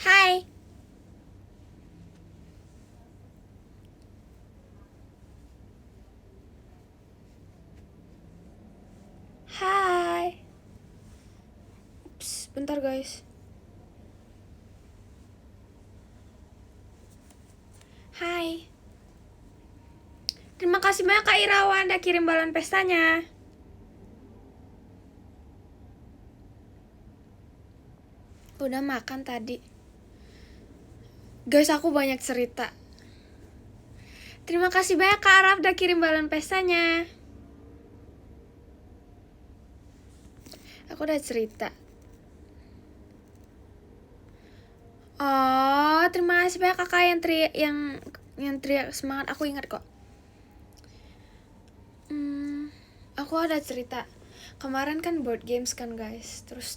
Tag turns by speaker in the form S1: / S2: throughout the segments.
S1: Hai. Hai. Ups, bentar guys. Hai. Terima kasih banyak Kak Irawan udah kirim balon pestanya. Udah makan tadi. Guys, aku banyak cerita. Terima kasih banyak Kak Araf udah kirim balon pestanya. Aku udah cerita. Oh, terima kasih banyak kakak yang teriak semangat. Aku ingat kok. Aku ada cerita. Kemarin kan board games kan guys. Terus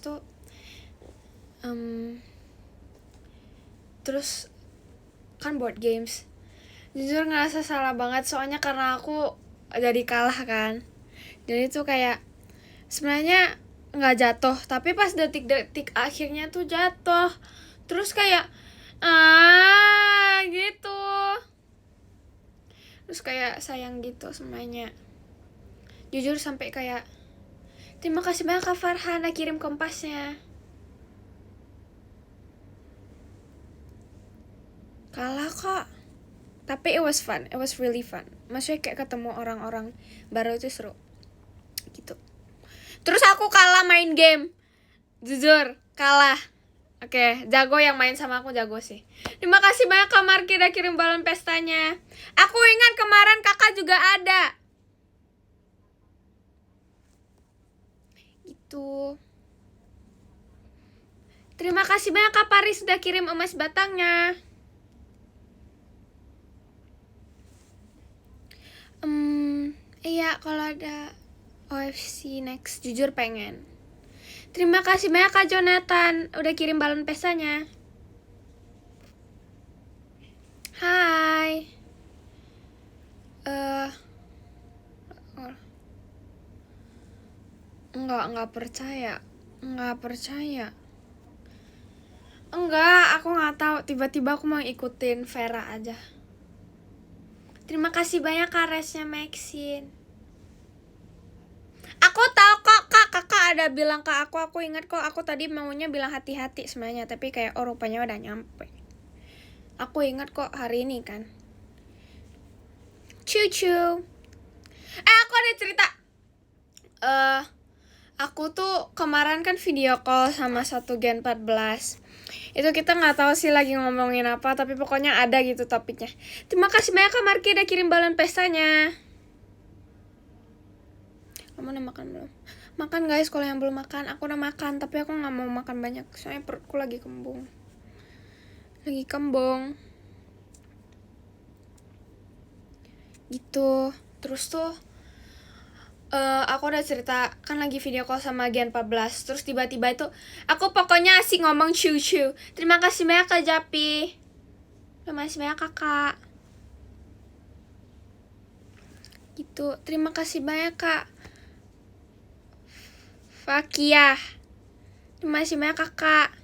S1: kan board games. Jujur ngerasa salah banget soalnya karena aku jadi kalah kan. Jadi tuh kayak sebenarnya nggak jatuh, tapi pas detik-detik akhirnya tuh jatuh. Terus kayak gitu. Terus kayak sayang gitu semuanya. Jujur sampai kayak terima kasih banyak Kak Farhan udah kirim kompasnya. Kalah kok. Tapi it was fun, it was really fun. Maksudnya kayak ketemu orang-orang baru itu seru. Gitu. Terus aku kalah main game. Jujur, kalah. Oke, jago yang main sama aku jago sih. Terima kasih banyak Kak Marki udah kirim balon pestanya. Aku ingat kemarin kakak juga ada. Gitu. Terima kasih banyak Kak Paris sudah kirim emas batangnya. Iya, kalau ada OFC next, jujur pengen. Terima kasih banyak Kak Jonathan udah kirim balon pestanya. Hai. Enggak percaya. Enggak, aku nggak tahu. Tiba-tiba aku mau ikutin Vera aja. Terima kasih banyak Kak Resnya Maxine. Aku tahu kok kakak ada bilang ke aku ingat kok aku tadi maunya bilang hati-hati sebenarnya, tapi kayak rupanya udah nyampe. Aku ingat kok hari ini kan. Cucu. Aku ada cerita. Aku tuh kemarin kan video call sama satu Gen 14. Itu kita nggak tahu sih lagi ngomongin apa, tapi pokoknya ada gitu topiknya. Terima kasih banyak Kak Marki udah kirim balon pestanya. Kamu udah makan belum? Makan guys, kalau yang belum makan, aku udah makan, tapi aku nggak mau makan banyak, soalnya perutku lagi kembung. Gitu. Terus tuh aku udah cerita kan lagi video call sama Gen 14. Terus tiba-tiba itu aku pokoknya asik ngomong cucu. Terima kasih banyak Kak Japi. Terima kasih banyak kakak. Gitu. Terima kasih banyak Kak Fakiah. Terima kasih banyak kakak.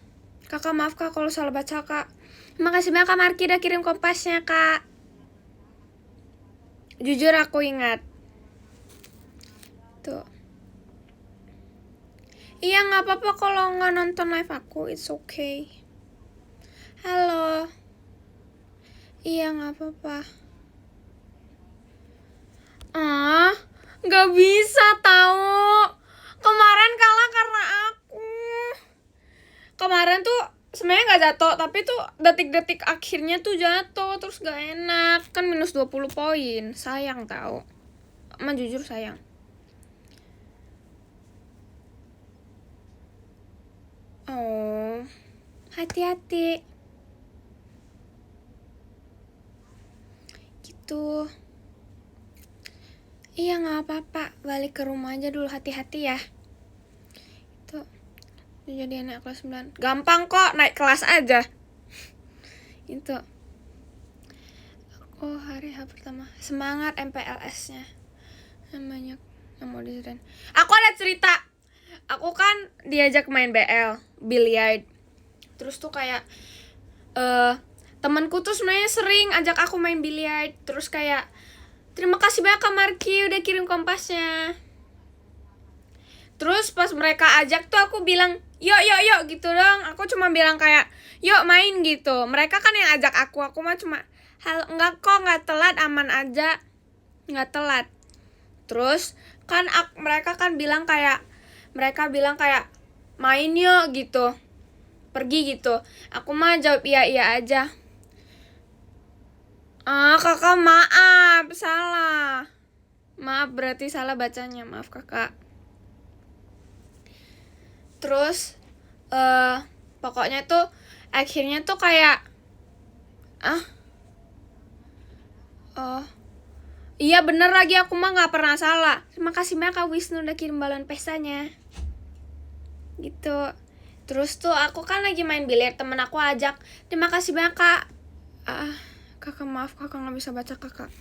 S1: Kakak maaf Kak kalau salah baca Kak. Terima kasih banyak Kak Marki udah kirim kompasnya Kak. Jujur aku ingat. Tuh. Iya gak apa-apa kalau gak nonton live aku, it's okay. Halo. Iya gak apa-apa. Gak bisa tahu. Kemarin kalah karena aku. Kemarin tuh sebenarnya gak jatuh, tapi tuh detik-detik akhirnya tuh jatuh. Terus gak enak. Kan minus 20 poin. Sayang tahu. Emang jujur sayang. Oh, hati-hati. Gitu. Iya gak apa-apa. Balik ke rumah aja dulu, hati-hati ya. Itu jadi anak kelas 9. Gampang kok, naik kelas aja. Itu. Aku hari pertama. Semangat MPLS-nya. Banyak yang mau diceritain. Aku ada cerita. Aku kan diajak main BL, billiard. Terus tuh kayak temanku tuh sebenarnya sering ajak aku main biliar. Terus kayak, terima kasih banyak Kak Marky udah kirim kompasnya. Terus pas mereka ajak tuh aku bilang, yuk gitu dong. Aku cuma bilang kayak, yuk main gitu. Mereka kan yang ajak aku mah cuma, enggak kok, enggak telat, aman aja. Enggak telat. Terus kan mereka bilang kayak main yuk gitu. Pergi gitu. Aku mah jawab iya aja. Kakak maaf, salah. Maaf berarti salah bacanya, maaf kakak. Terus pokoknya tuh akhirnya tuh kayak iya bener lagi, aku mah gak pernah salah. Terima kasih banyak Kak Wisnu udah kirim balon pestanya. Gitu. Terus tuh aku kan lagi main biliar, temen aku ajak, terima kasih banyak Kak. Kakak maaf, kakak gak bisa baca kakak.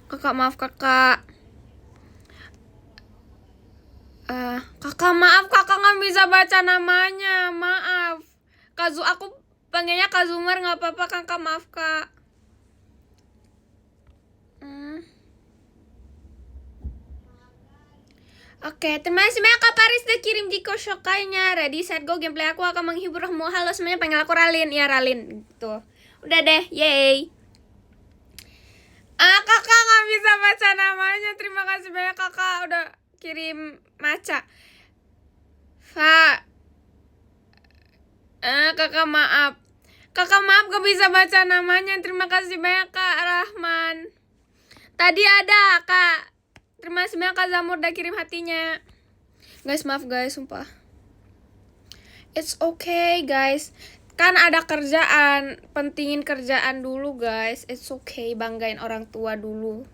S1: Kakak maaf kakak. Kakak maaf, kakak gak bisa baca namanya, maaf. Aku panggilnya Kazumer, gak apa-apa kakak, maaf kak. Oke, terima kasih banyak Kak Paris udah kirim Jiko Shokainya. Ready, set, go, gameplay aku akan menghiburmu. Halo semuanya, panggil aku Ralin. Ya Ralin, gitu. Udah deh, yay. Kakak gak bisa baca namanya. Terima kasih banyak kakak udah kirim maca. Kakak maaf. Kakak maaf gak bisa baca namanya. Terima kasih banyak Kak Rahman. Tadi ada Kak. Terima kasih banyak Kak Zamur udah kirim hatinya. Guys, maaf guys, sumpah. It's okay guys. Kan ada kerjaan, pentingin kerjaan dulu guys. It's okay, banggain orang tua dulu.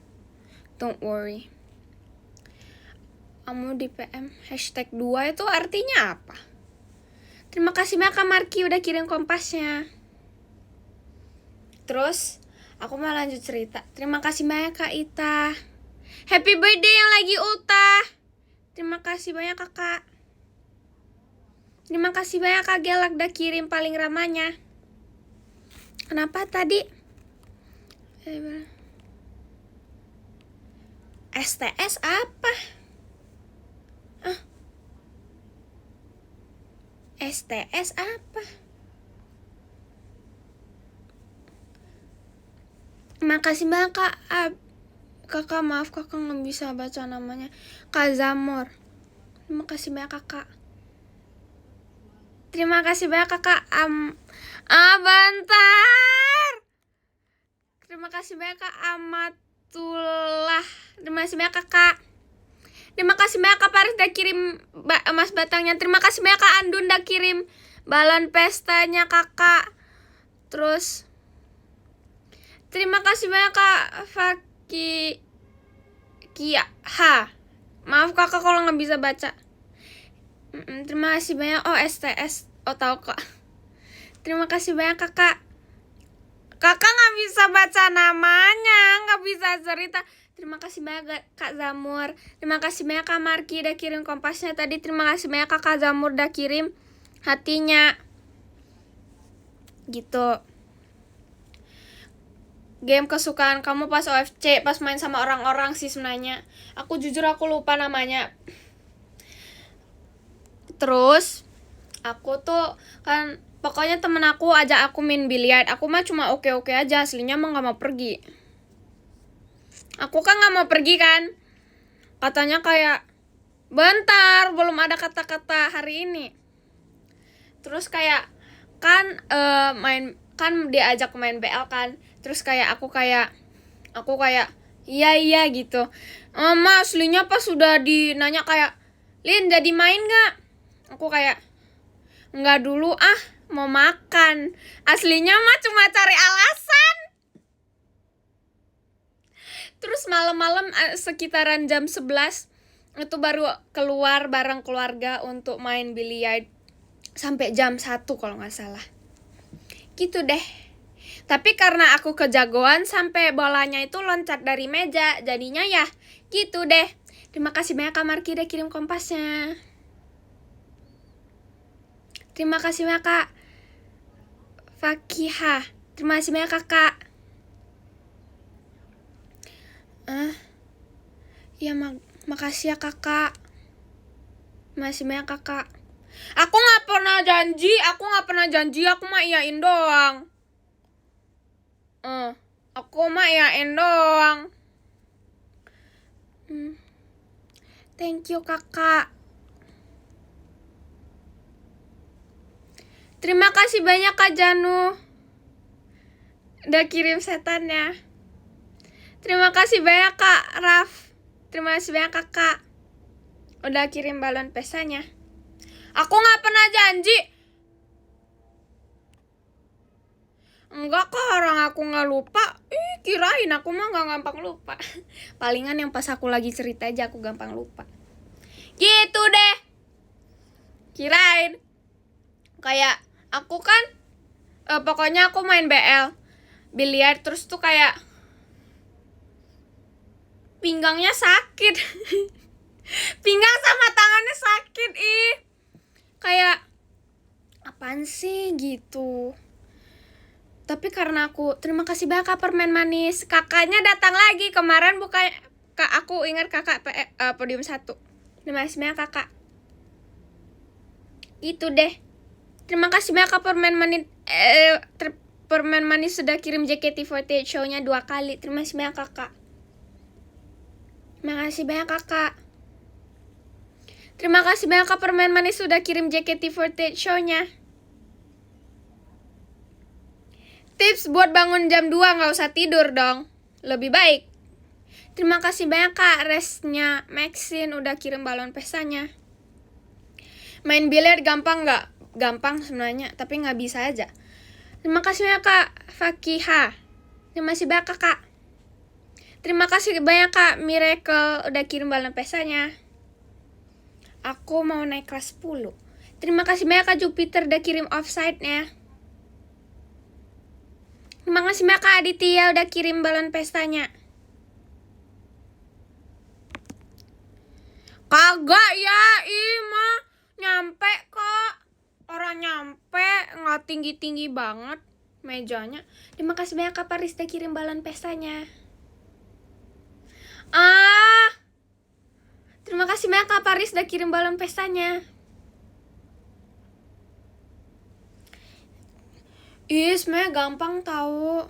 S1: Don't worry. Kamu di PM hashtag 2 itu artinya apa? Terima kasih banyak Kak Marky udah kirim kompasnya. Terus aku mau lanjut cerita. Terima kasih banyak Kak Ita. Happy birthday yang lagi ultah. Terima kasih banyak kakak. Terima kasih banyak Kak Gelak udah kirim paling ramanya. Kenapa tadi? STS apa? STS apa? Makasih banyak Kak. Kakak maaf kakak gak bisa baca namanya. Kak Zamor. Terima kasih banyak kakak. Terima kasih banyak kakak. Bentar. Terima kasih banyak Kak Amatullah. Terima kasih banyak kakak. Terima kasih banyak Kak Paris udah kirim emas batangnya. Terima kasih banyak Kak Andun udah kirim balon pestanya kakak. Terus terima kasih banyak Kak maaf kakak kalau gak bisa baca. Terima kasih banyak. STS. Tahu kak. Terima kasih banyak kakak. Kakak gak bisa baca namanya, gak bisa cerita. Terima kasih banyak Kak Zamur. Terima kasih banyak Kak Marky udah kirim kompasnya tadi. Terima kasih banyak Kak Zamur udah kirim hatinya. Gitu. Game kesukaan kamu pas OFC, pas main sama orang-orang sih sebenarnya. Aku jujur aku lupa namanya. Terus aku tuh kan pokoknya temen aku ajak aku main biliar. Aku mah cuma oke-oke aja, aslinya mah gak mau pergi. Aku kan gak mau pergi kan. Katanya kayak, bentar, belum ada kata-kata hari ini. Terus kayak kan diajak main BL kan. Terus kayak aku kayak iya gitu. Mama aslinya pas sudah dinanya kayak, Lin jadi main gak? Aku kayak, enggak dulu mau makan. Aslinya mah cuma cari alasan. Terus malam-malam sekitaran jam 11 itu baru keluar bareng keluarga untuk main biliar sampai jam 1 kalau gak salah. Gitu deh. Tapi karena aku kejagoan sampai bolanya itu loncat dari meja, jadinya ya gitu deh. Terima kasih banyak Kak Marky udah kirim kompasnya. Terima kasih banyak Kak Fakihah. Terima kasih banyak kakak. Ya makasih ya kakak. Terima kasih banyak kakak. Aku nggak pernah janji, aku mah iyain doang. Aku mah iyain doang. Thank you kakak. Terima kasih banyak Kak Janu. Udah kirim setannya. Terima kasih banyak Kak Raf. Terima kasih banyak kakak. Udah kirim balon pesanya. Aku gak pernah janji. Enggak kok, orang aku gak lupa. Kirain aku mah gak gampang lupa. Palingan yang pas aku lagi cerita aja aku gampang lupa. Gitu deh. Kirain. Kayak aku kan pokoknya aku main BL biliar, terus tuh kayak pinggangnya sakit. Pinggang sama tangannya sakit. Kayak apaan sih gitu. Tapi karena terima kasih banyak Kak permen manis. Kakaknya datang lagi kemarin, bukan Kak, aku ingat kakak podium 1. Terima kasih banyak kakak. Itu deh. Terima kasih banyak Kak permen manis sudah kirim JKT48 show-nya 2 kali. Terima kasih banyak kakak. Terima kasih banyak kakak. Terima kasih banyak Kak permen manis sudah kirim JKT48 show-nya. Tips buat bangun jam 2, gak usah tidur dong. Lebih baik. Terima kasih banyak Kak Resnya Maxine udah kirim balon pestanya. Main biliar gampang gak? Gampang sebenarnya, tapi gak bisa aja. Terima kasih banyak Kak Fakihah. Terima kasih banyak kakak. Terima kasih banyak Kak Miracle udah kirim balon pestanya. Aku mau naik kelas 10. Terima kasih banyak Kak Jupiter udah kirim offside-nya. Terima kasih banyak Kak Aditya udah kirim balon pestanya. Kagak ya, mah nyampe kok. Orang nyampe, nggak tinggi-tinggi banget mejanya. Terima kasih banyak Kak Paris udah kirim balon pestanya. Terima kasih banyak Kak Paris udah kirim balon pestanya. Sebenarnya gampang tahu.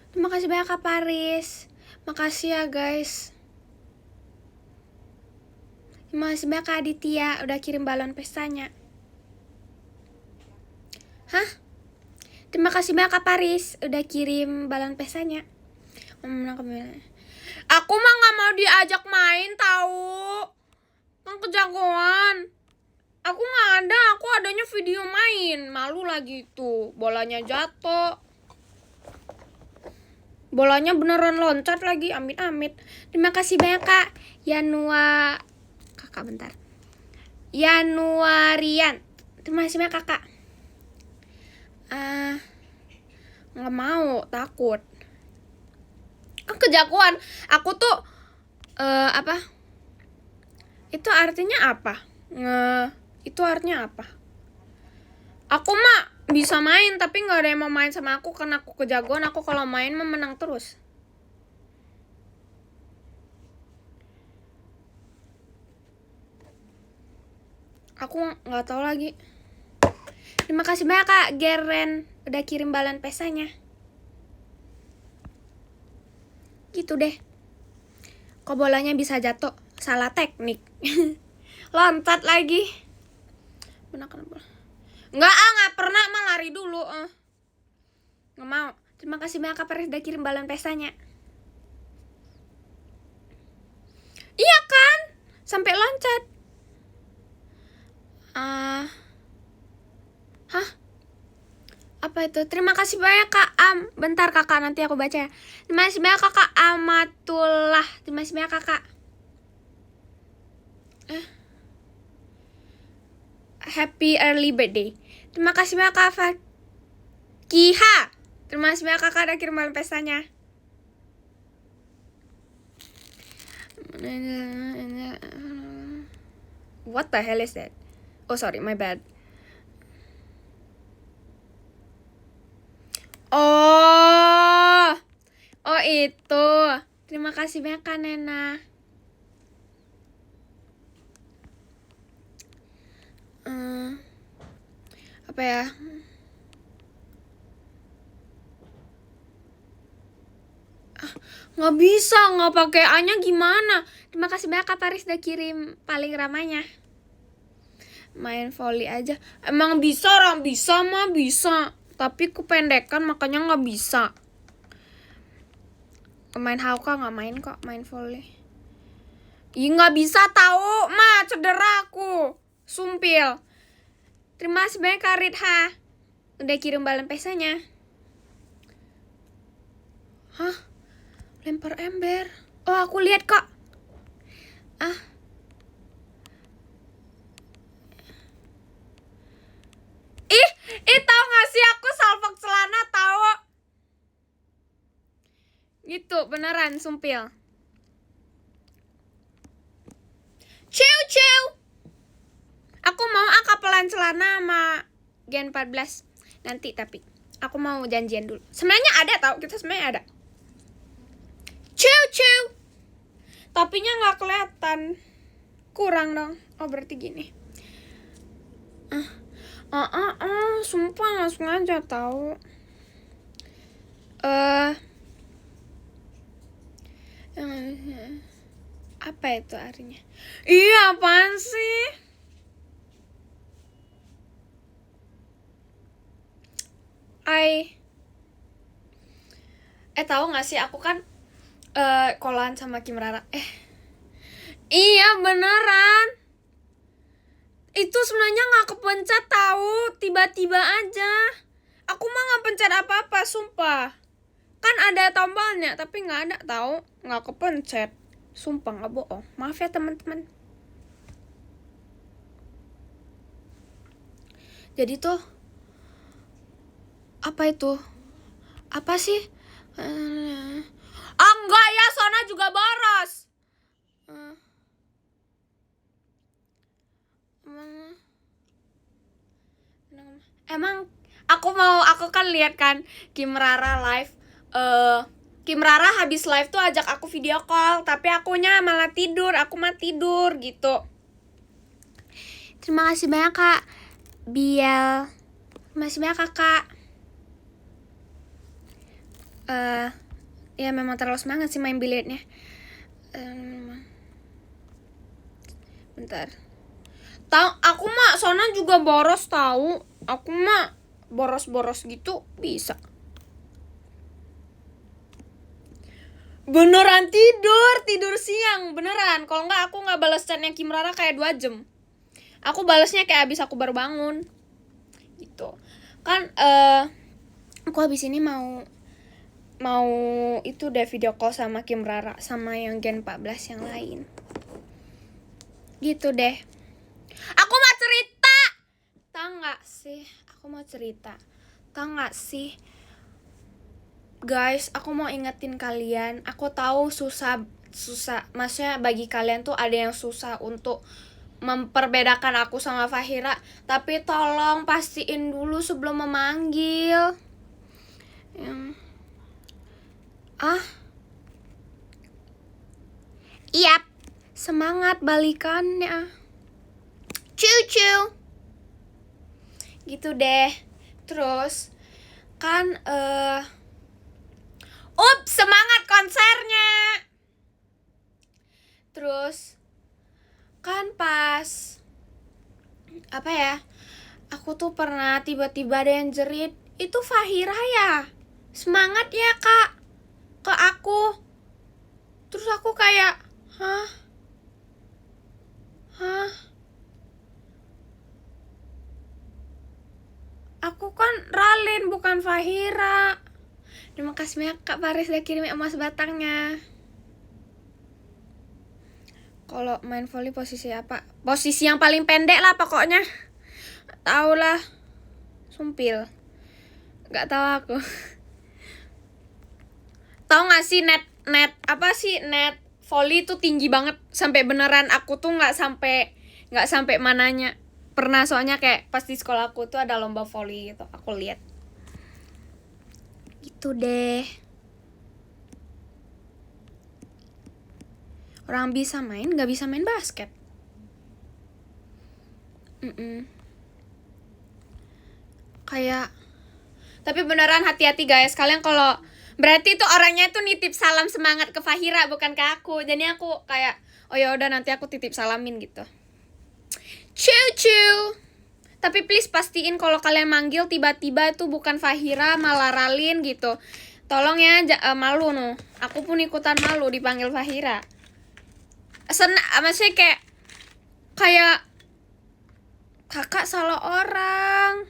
S1: Terima kasih banyak Kak Paris. Makasih ya guys. Terima kasih banyak Kak Aditya udah kirim balon pestanya. Terima kasih banyak Kak Paris udah kirim balon pestanya. Aku mah gak mau diajak main tahu. Kan kejagoan. Aku gak ada, aku adanya video main. Malu lagi tuh, bolanya jatuh. Bolanya beneran loncat lagi, amit-amit. Terima kasih banyak Kak Kakak bentar. Yanuarian. Terima kasih banyak kakak. Nggak mau, takut. Kejagoan. Aku tuh apa? Itu artinya apa? Itu artinya apa? Aku mah bisa main tapi nggak ada yang mau main sama aku karena aku kejagoan. Aku kalau main mah menang terus. Aku nggak tahu lagi. Terima kasih banyak Kak Geren udah kirim balon pesanya. Gitu deh. Kok bolanya bisa jatuh? Salah teknik. Loncat lagi. Nggak pernah, mah lari dulu. Nggak mau. Terima kasih banyak Kak Paris udah kirim balon pesanya. Iya kan? Sampai loncat. Apa itu? Terima kasih banyak Kak bentar kakak, nanti aku baca ya. Terima kasih banyak Kakak Amatullah. Terima kasih banyak kakak. Happy early birthday. Terima kasih banyak Kak Fakiha. Terima kasih banyak kakak udah kirim balon pestanya. What the hell is that? Oh sorry, my bad. itu. Terima kasih banyak Kak Nena. Apa ya? Nggak bisa, nggak pakai A-nya gimana? Terima kasih banyak Kak Paris udah kirim paling ramanya. Main volley aja. Emang bisa, orang bisa mah bisa. Tapi kependekan makanya nggak bisa. Main hauka nggak main kok, main volley. Ih nggak bisa tahu, mah cedera aku. Sumpil. Terima kasih banyak Kak Ritha. Udah kirim balon pesanya. Hah? Lempar ember. Oh aku lihat kok. Ih tau gak sih aku salfok celana tahu. Gitu beneran sumpil. Ciu. Aku mau akapelan celana sama Gen 14 nanti, tapi aku mau janjian dulu. Sebenarnya ada tau, kita sebenarnya ada. Ciu. Topinya nggak kelihatan. Kurang dong. Oh berarti gini. Sumpah nggak sengaja tahu. Apa itu artinya? Iya apaan sih? Tahu nggak sih aku kan kolan sama Kim Rara. Iya beneran. Itu sebenarnya nggak kepencet tahu, tiba-tiba aja. Aku mah nggak pencet apa-apa, sumpah. Kan ada tombolnya, tapi nggak ada tahu, nggak kepencet. Sumpah nggak bohong. Maaf ya teman-teman. Jadi tuh apa itu? Apa sih? Enggak ya, Sona juga boros. Emang aku kan lihat kan Kim Rara live. Kim Rara habis live tuh ajak aku video call, tapi akunya malah tidur, aku mah tidur gitu. Terima kasih banyak Kak Biel. Terima kasih banyak Kakak. Ya memang terlalu semangat sih main billiardnya. Bentar. Aku mah Sona juga boros tahu. Aku mah boros-boros gitu bisa. Beneran tidur siang, beneran. Kalau nggak aku nggak balas chatnya Kim Rara kayak 2 jam. Aku balasnya kayak abis aku baru bangun. Gitu. Kan aku habis ini mau itu deh video call sama Kim Rara sama yang Gen 14 yang lain. Gitu deh. Aku mau cerita. Tahu nggak sih? Aku mau cerita. Tahu nggak sih? Guys, aku mau ingetin kalian. Aku tahu susah. Maksudnya bagi kalian tuh ada yang susah untuk memperbedakan aku sama Fahira. Tapi tolong pastiin dulu sebelum memanggil. Yap. Semangat balikannya. Ciu. Gitu deh. Terus kan semangat konsernya. Terus kan pas apa ya? Aku tuh pernah tiba-tiba ada yang jerit, "Itu Fahira ya? Semangat ya, Kak." Ke aku. Terus aku kayak, "Hah? Aku kan Ralin bukan Fahira." Terima kasih banyak Kak Paris udah kirim emas batangnya. Kalau main volley posisi apa? Posisi yang paling pendek lah pokoknya. Tahu lah. Sumpil. Gak tahu aku. Tahu gak sih net volley itu tinggi banget sampai beneran aku tuh nggak sampai mananya. Pernah soalnya kayak pas di sekolah aku tuh ada lomba volley gitu. Aku lihat. Gitu deh. Orang bisa main, gak bisa main basket. Kayak, tapi beneran hati-hati guys. Kalian kalau berarti tuh orangnya tuh nitip salam semangat ke Fahira, bukan ke aku. Jadi aku kayak, oh ya udah nanti aku titip salamin gitu. Cucu. Tapi please pastiin kalau kalian manggil tiba-tiba itu bukan Fahira malah Ralin gitu. Tolong ya, malu no. Aku pun ikutan malu dipanggil Fahira. Maksudnya kayak kakak salah orang.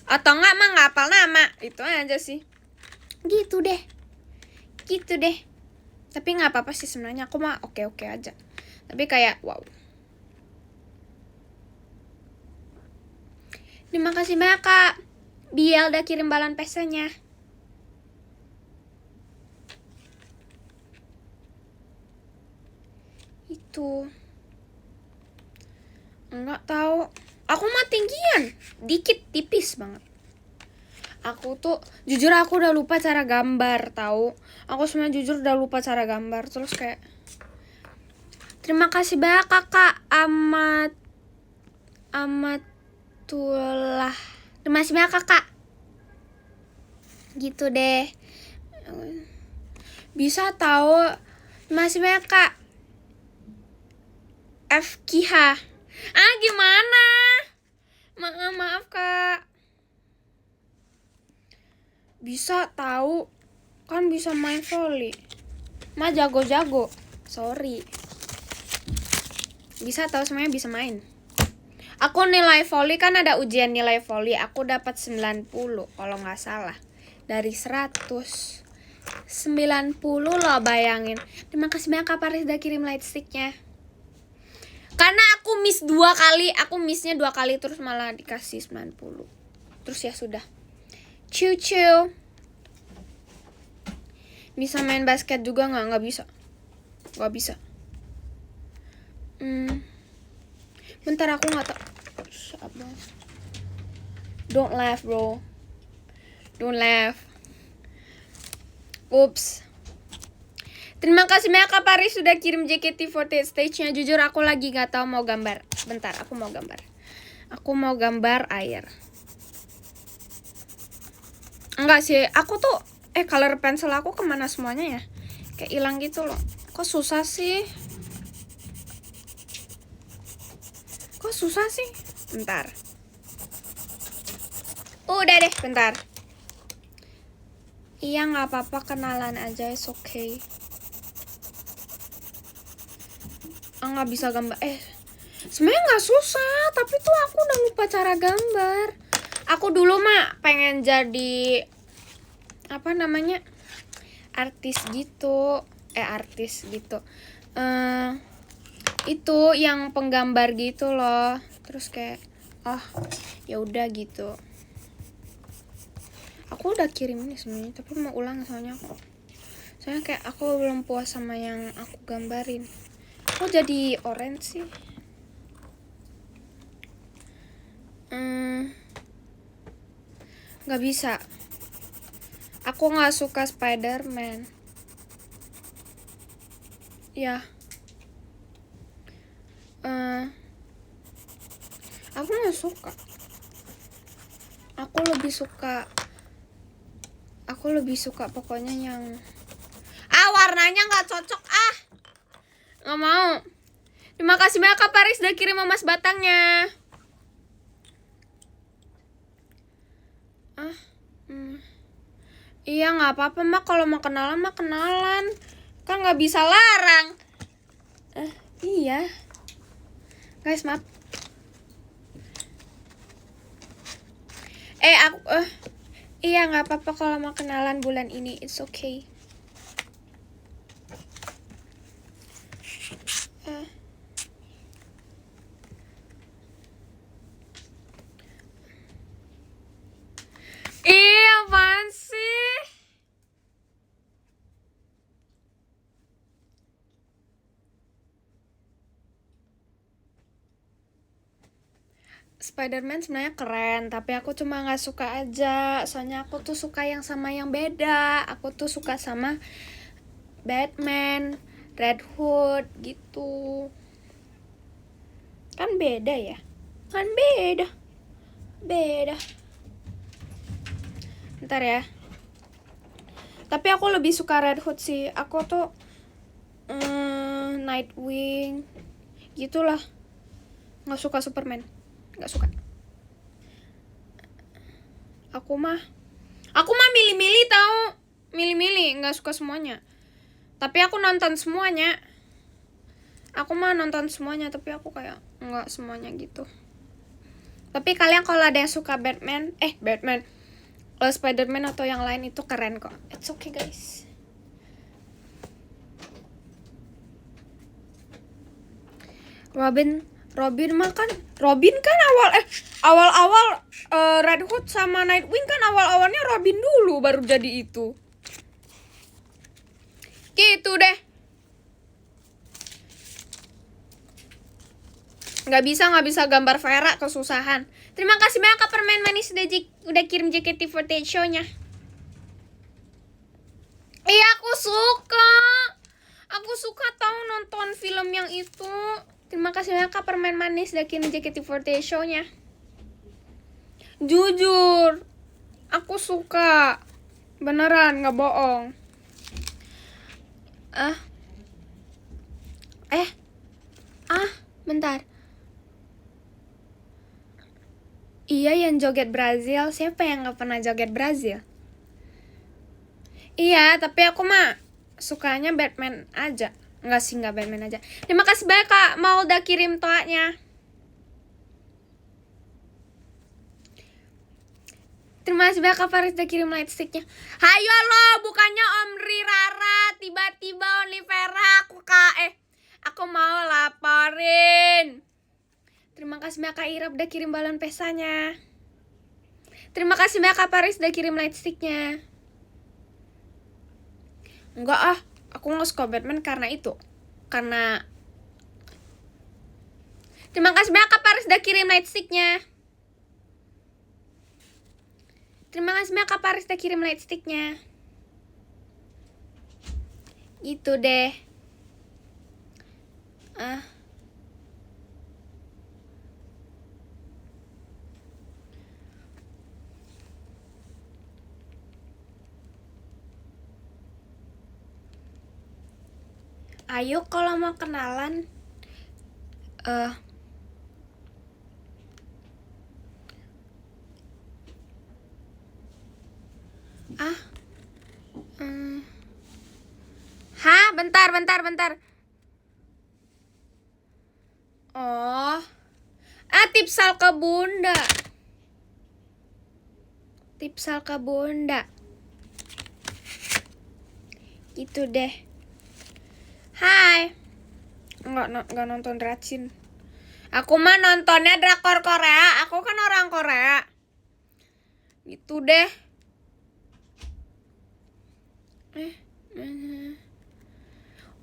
S1: Atau enggak mah nggak hafal nama. Itu aja sih. Gitu deh. Tapi nggak apa-apa sih sebenarnya, aku mah oke-oke aja. Tapi kayak wow. Terima kasih banyak Kak Biel udah kirim balon pesanya. Itu enggak tahu. Aku mah tinggian, dikit, tipis banget. Aku tuh jujur aku udah lupa cara gambar tahu. Aku sebenarnya jujur udah lupa cara gambar. Terus kayak terima kasih banyak Kakak Amatullah. Terima kasih banyak Kakak. Gitu deh. Bisa tahu. Terima kasih banyak Kak FKH. Gimana? Maaf Kak. Bisa tahu. Kan bisa main volley. Ma jago-jago. Sorry. Bisa tahu semuanya bisa main. Aku nilai volley kan ada ujian nilai volley. Aku dapat 90 kalau nggak salah. Dari 100. 90 loh bayangin. Terima kasih banyak Kak Paris udah kirim lightsticknya. Karena aku miss 2 kali. Aku missnya 2 kali terus malah dikasih 90. Terus ya sudah. Cucu. Bisa main basket juga nggak bisa. Nggak bisa. Bentar aku nggak tahu. Don't laugh bro. Don't laugh. Oops. Terima kasih banyak Kak Paris sudah kirim JKT48 stage-nya. Jujur aku lagi nggak tahu mau gambar. Bentar, aku mau gambar. Aku mau gambar air. Enggak sih, aku tuh color pencil aku kemana semuanya ya? Kayak hilang gitu loh. Kok susah sih? Bentar. Udah deh, bentar. Iya nggak apa-apa, kenalan aja, it's okay. Nggak bisa gambar. Sebenarnya nggak susah, tapi tuh aku udah lupa cara gambar. Aku dulu mah pengen jadi apa namanya artis gitu. Itu yang penggambar gitu loh. Terus kayak ya udah gitu. Aku udah kirim ini sebenarnya, tapi mau ulang soalnya kayak aku belum puas sama yang aku gambarin. Kok jadi orange sih? Nggak bisa. Aku nggak suka Spider-Man. Ya. Aku nggak suka. Aku lebih suka pokoknya yang warnanya nggak cocok nggak mau. Terima kasih banyak Kak Paris udah kirim emas batangnya. Iya nggak apa-apa mak, kalau mau kenalan mah kenalan, kan nggak bisa larang. Iya guys, maaf. Iya nggak apa-apa kalau mau kenalan bulan ini, it's okay. Apaan sih? Spider-Man sebenarnya keren, tapi aku cuma nggak suka aja. Soalnya aku tuh suka yang sama yang beda. Aku tuh suka sama Batman, Red Hood gitu. Kan beda ya? Kan beda. Bentar ya. Tapi aku lebih suka Red Hood sih. Aku tuh Nightwing gitulah. Nggak suka Superman. Nggak suka. Aku mah milih-milih tahu. Milih-milih, nggak suka semuanya. Tapi aku nonton semuanya. Aku mah nonton semuanya, tapi aku kayak nggak semuanya gitu. Tapi kalian kalau ada yang suka Batman, Spider-Man atau yang lain itu keren kok. It's okay guys. Robin kan awal Red Hood sama Nightwing kan awalnya Robin dulu baru jadi itu. Gitu deh. Nggak bisa gambar Vera, kesusahan. Terima kasih banyak Kak Permen Manis udah kirim JKT48 show-nya. Iya aku suka tahu nonton film yang itu. Terima kasih banyak Kak Permen Manis udah kirim JKT48 show-nya. Jujur, aku suka. Beneran, nggak bohong. Bentar. Iya yang joget Brazil. Siapa yang gak pernah joget Brazil? Iya, tapi aku mah sukanya Batman aja. Enggak Batman aja. Terima kasih banyak Kak, mau udah kirim toanya. Terima kasih banyak Kak Faris udah kirim lightsticknya. Hayo lo, bukannya Om Rara, tiba-tiba Olivera aku mau laporin. Terima kasih banyak Kak Ira udah kirim balon pesanya. Terima kasih banyak Kak Paris udah kirim lightsticknya. Enggak aku nggak suka Batman karena itu. Terima kasih banyak Kak Paris udah kirim lightsticknya. Terima kasih banyak Kak Paris udah kirim lightsticknya. Gitu deh. Ayo kalau mau kenalan. Bentar. Oh. Tipsal ke Bunda. Gitu deh. Hai. Enggak nonton Racin. Aku mah nontonnya drakor Korea. Aku kan orang Korea. Gitu deh.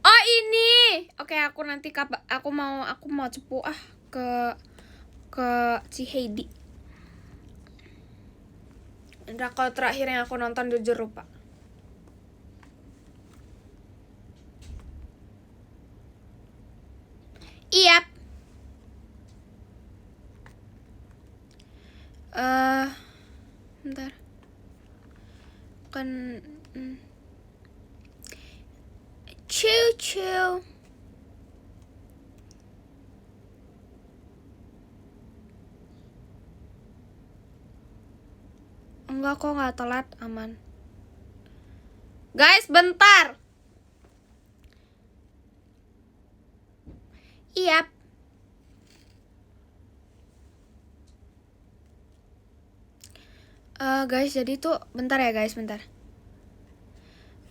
S1: Oh ini. Oke, aku nanti aku mau cepu ke Ciheidi. Drakor terakhir yang aku nonton jujur lupa. Iya. Bentar. Kan Ciu. Enggak kok, nggak telat, aman. Guys, bentar. Iya. Guys, jadi tuh bentar ya guys, bentar.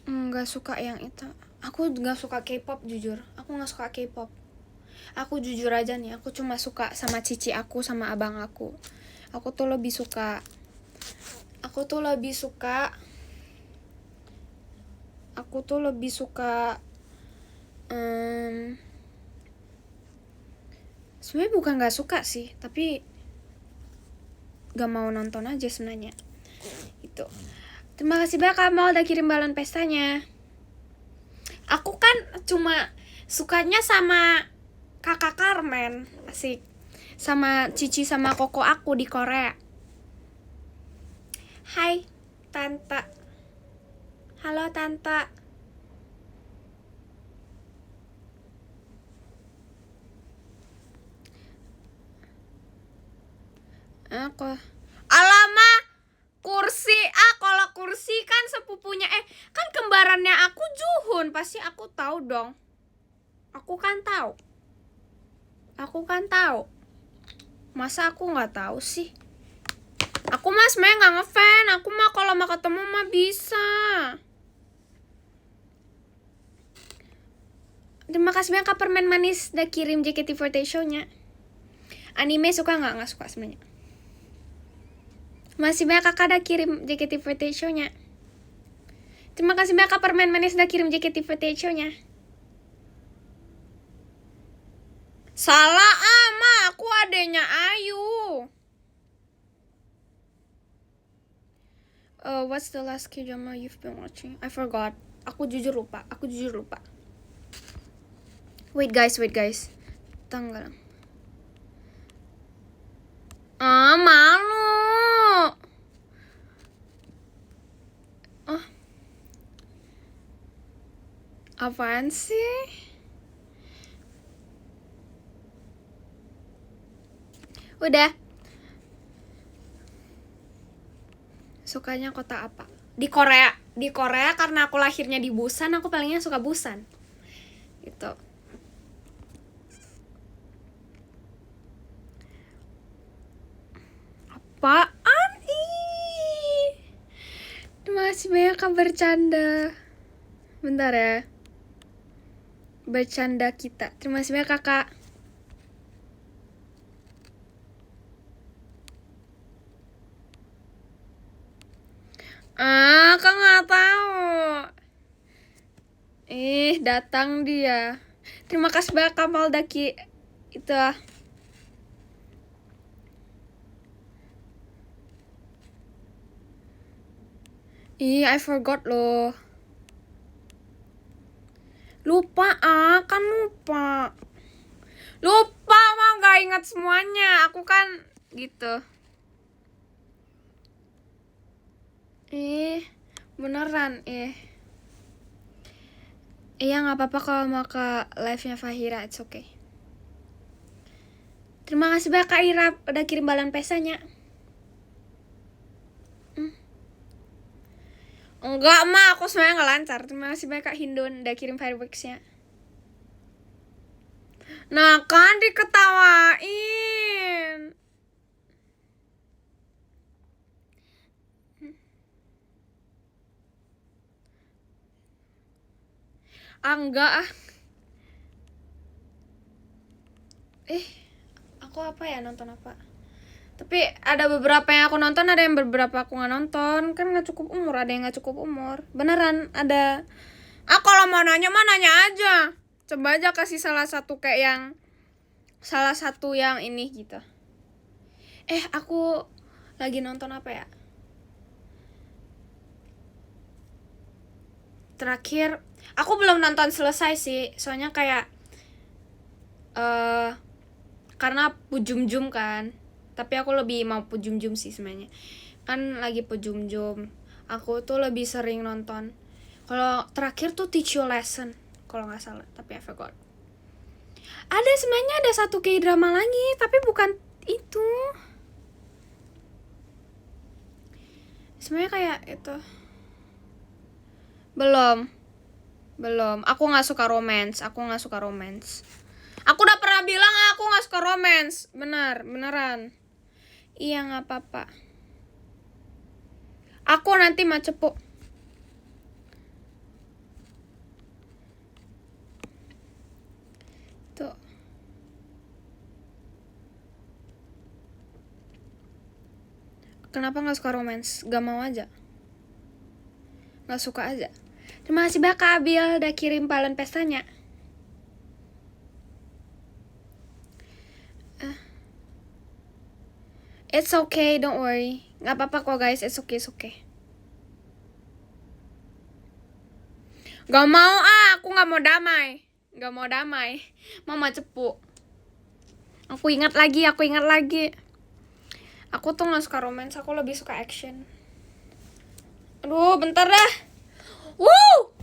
S1: Nggak suka yang itu. Aku nggak suka K-pop jujur. Aku nggak suka K-pop. Aku jujur aja nih, aku cuma suka sama cici aku sama abang aku. Aku tuh lebih suka sebenarnya bukan nggak suka sih, tapi gak mau nonton aja sebenarnya. Itu. Terima kasih banyak Kamal udah kirim balon pestanya. Aku kan cuma sukanya sama kakak Carmen, asik. Sama Cici sama Koko aku di Korea. Hai, Tante. Halo, Tante. Aku. Alama, kursi. Kalau kursi kan sepupunya kan kembarannya aku Juhun, pasti aku tahu dong. Aku kan tahu. Masa aku nggak tahu sih? Aku mah sebenarnya nggak ngefan. Aku mah kalau mau ketemu mah bisa. Terima kasih banyak Kak Permen Manis udah kirim JKT48 show-nya. Anime suka nggak? Nggak suka sebenarnya. Masih banyak kakak udah kirim JKT48 show-nya. Terima kasih banyak Kak Permen Manis udah kirim JKT48 show-nya. Salah aku adenya Ayu. What's the last K-drama you've been watching? I forgot. Aku jujur lupa. Wait guys. Tanggal. Malu. Apaan sih? Udah. Sukanya kota apa? Di Korea karena aku lahirnya di Busan, aku palingnya suka Busan. Gitu. Apaan ih? Masih banyak kan bercanda. Bentar ya. Bercanda kita. Terima kasih banyak kakak. Kak nggak tahu. Datang dia. Terima kasih banyak Kamal Daki. Itu I forgot loh. Lupa mah gak ingat semuanya. Aku kan gitu. Beneran iya gak apa-apa kalau mau ke live-nya Fahira, it's okay. Terima kasih banyak Kak Ira udah kirim balon pesanya. Enggak mah, aku sebenarnya gak lancar. Terima kasih banyak Kak Hindun udah kirim fireworks-nya. Nah kan diketawain. Enggak aku apa ya, nonton apa? Tapi ada beberapa yang aku nonton, ada yang beberapa aku nggak nonton. Kan nggak cukup umur, ada yang nggak cukup umur. Beneran ada. Kalau mau nanya mah nanya aja. Coba aja kasih salah satu yang ini gitu. Aku lagi nonton apa ya? Terakhir, aku belum nonton selesai sih. Soalnya kayak karena Pujum-jum kan. Tapi aku lebih mau Pujum-jum sih sebenarnya. Kan lagi Pujum-jum. Aku tuh lebih sering nonton. Kalau terakhir tuh Teach You Lesson, kalau nggak salah. Tapi I forgot. Sebenarnya ada satu K-drama lagi, tapi bukan itu. Sebenarnya kayak itu. Belum. Aku nggak suka romance. Aku udah pernah bilang aku nggak suka romance. Beneran. Iya nggak apa-apa. Aku nanti mau cepu. Tuh. Kenapa nggak suka romance? Gak mau aja. Nggak suka aja. Terima kasih banyak Kak Abil udah kirim balon pestanya. It's okay, don't worry. Gak apa-apa kok guys, it's okay. Gak mau aku nggak mau damai. Mama cepu. Aku ingat lagi. Aku tuh nggak suka romance, aku lebih suka action. Aduh, bentar dah. Woo!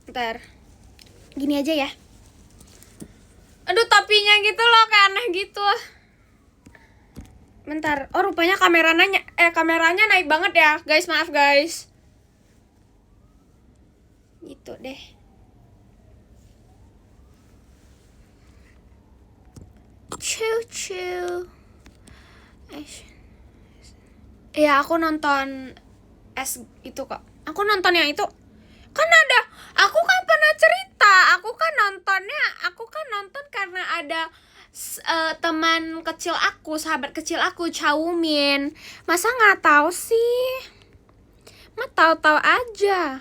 S1: Bentar. Gini aja ya. Aduh, topinya gitu loh, kayak aneh gitu. Bentar. Oh, rupanya kameranya naik banget ya. Guys, maaf guys. Gitu deh. Chill. Iya, aku nonton itu kok. Aku nonton yang itu. Kan ada, aku kan pernah cerita. Aku kan nonton karena ada teman kecil aku, sahabat kecil aku, Chaumin. Masa nggak tahu sih? Mah tahu-tahu aja.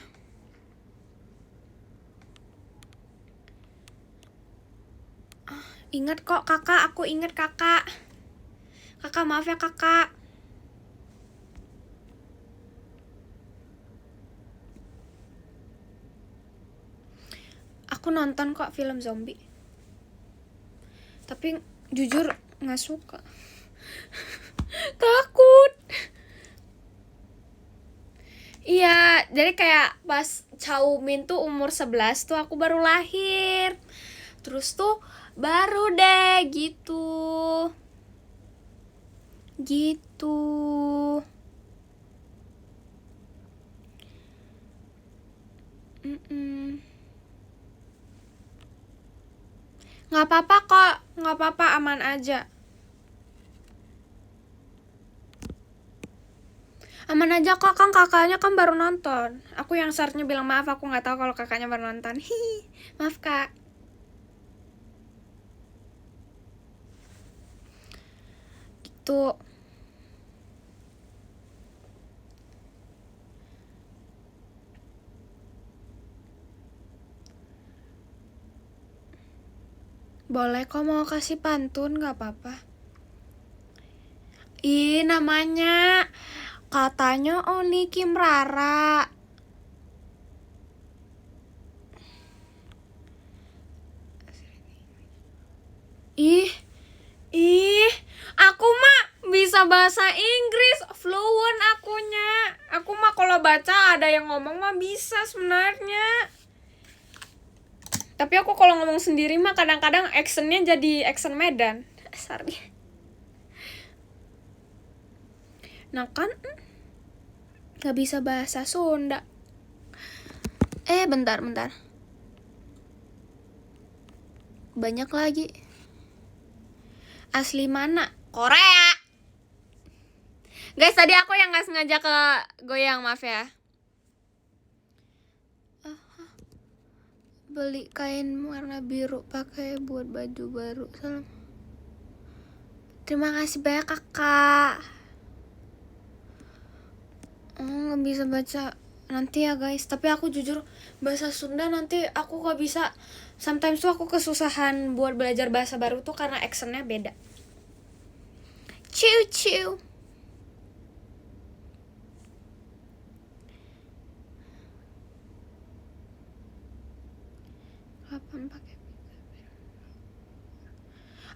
S1: Ingat kok kakak, aku ingat kakak. Kakak maaf ya kakak. Aku nonton kok film zombie. Tapi jujur nggak suka. Takut. Iya, jadi kayak pas Chaumin tuh umur 11 tuh aku baru lahir. Terus tuh baru deh gitu. Nggak apa-apa kok, nggak apa-apa, aman aja. Aman aja kok, kan kakaknya kan baru nonton. Aku yang seharusnya bilang maaf, aku nggak tahu kalau kakaknya baru nonton. Hihi, maaf kak. Gitu. Boleh kok, mau kasih pantun nggak apa-apa. Ih, namanya katanya Oni Kim Rara. Ih, aku mah bisa bahasa Inggris, fluent akunya. Aku mah kalau baca ada yang ngomong mah bisa sebenarnya. Tapi aku kalau ngomong sendiri mah kadang-kadang actionnya jadi action Medan. Sorry. Nah kan, gak bisa bahasa Sunda. Bentar. Banyak lagi. Asli mana? Korea. Guys, tadi aku yang gak sengaja ke goyang, maaf ya. Beli kain warna biru pakai buat baju baru. Salam. Terima kasih banyak kakak. Nggak bisa baca nanti ya guys. Tapi aku jujur bahasa Sunda nanti aku gak bisa. Sometimes tuh aku kesusahan buat belajar bahasa baru tuh karena actionnya beda. Ciu. Kapan pakai?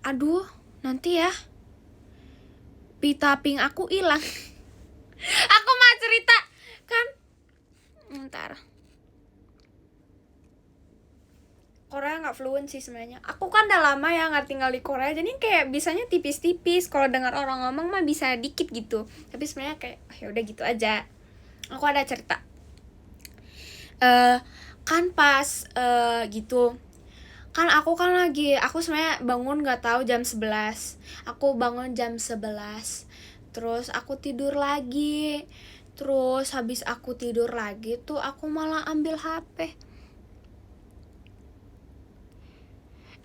S1: Aduh, nanti ya. Pita pink aku hilang. Aku mau cerita kan. Bentar. Korea nggak fluent sih sebenarnya. Aku kan udah lama ya nggak tinggal di Korea, jadi kayak bisanya tipis-tipis. Kalau dengar orang ngomong mah bisa dikit gitu. Tapi sebenarnya kayak ya udah gitu aja. Aku ada cerita. Kan pas gitu. Kan aku sebenarnya bangun nggak tahu jam 11. Aku bangun jam 11. Terus aku tidur lagi. Terus habis aku tidur lagi tuh aku malah ambil HP.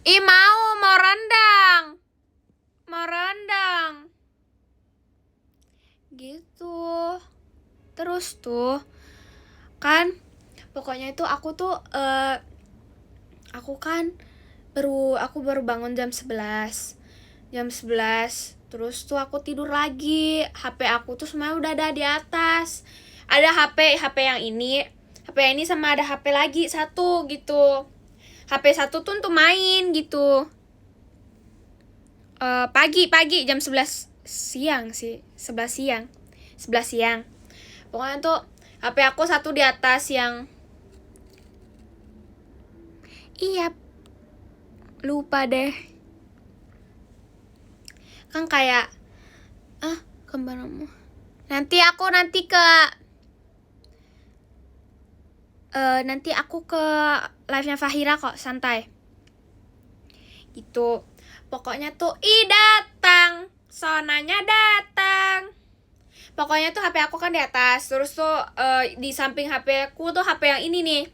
S1: Ih, mau rendang. Gitu. Terus tuh kan pokoknya itu aku baru bangun jam 11. Terus tuh aku tidur lagi, HP aku tuh semuanya udah ada di atas. Ada HP yang ini, HP yang ini sama ada HP lagi satu gitu. HP satu tuh untuk main gitu. Pagi jam 11 siang sih, 11 siang. 11 siang. Pokoknya tuh HP aku satu di atas yang iya, lupa deh. Kan kayak kemana-mana. Nanti aku ke live-nya Fahira kok, santai. Gitu. Pokoknya tuh datang, sonanya datang. Pokoknya tuh HP aku kan di atas. Terus tuh di samping HP aku tuh HP yang ini nih.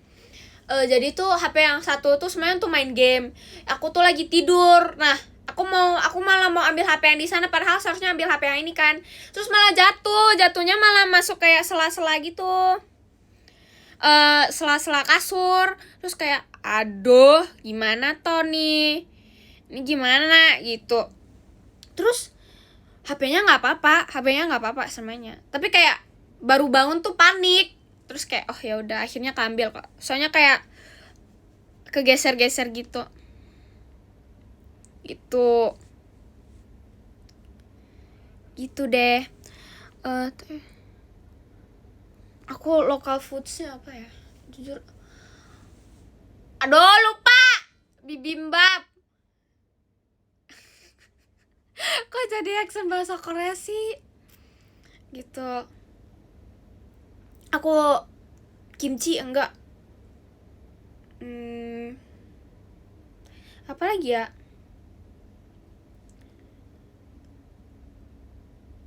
S1: Jadi tuh HP yang satu tuh sebenarnya untuk main game. Aku tuh lagi tidur. Nah, aku malah mau ambil HP yang di sana, padahal seharusnya ambil HP yang ini kan. Terus malah jatuhnya malah masuk kayak sela-sela gitu. Sela-sela kasur. Terus kayak aduh, gimana toh nih? Ini gimana gitu. Terus HP-nya nggak apa-apa semuanya. Tapi kayak baru bangun tuh panik. Terus kayak oh ya udah, akhirnya keambil kok. Soalnya kayak kegeser-geser gitu. Gitu deh. Aku local foodsnya apa ya? Jujur. Aduh, lupa. Bibimbap. Kok jadi accent bahasa Korea sih? Gitu. Aku kimchi enggak. Apa lagi ya?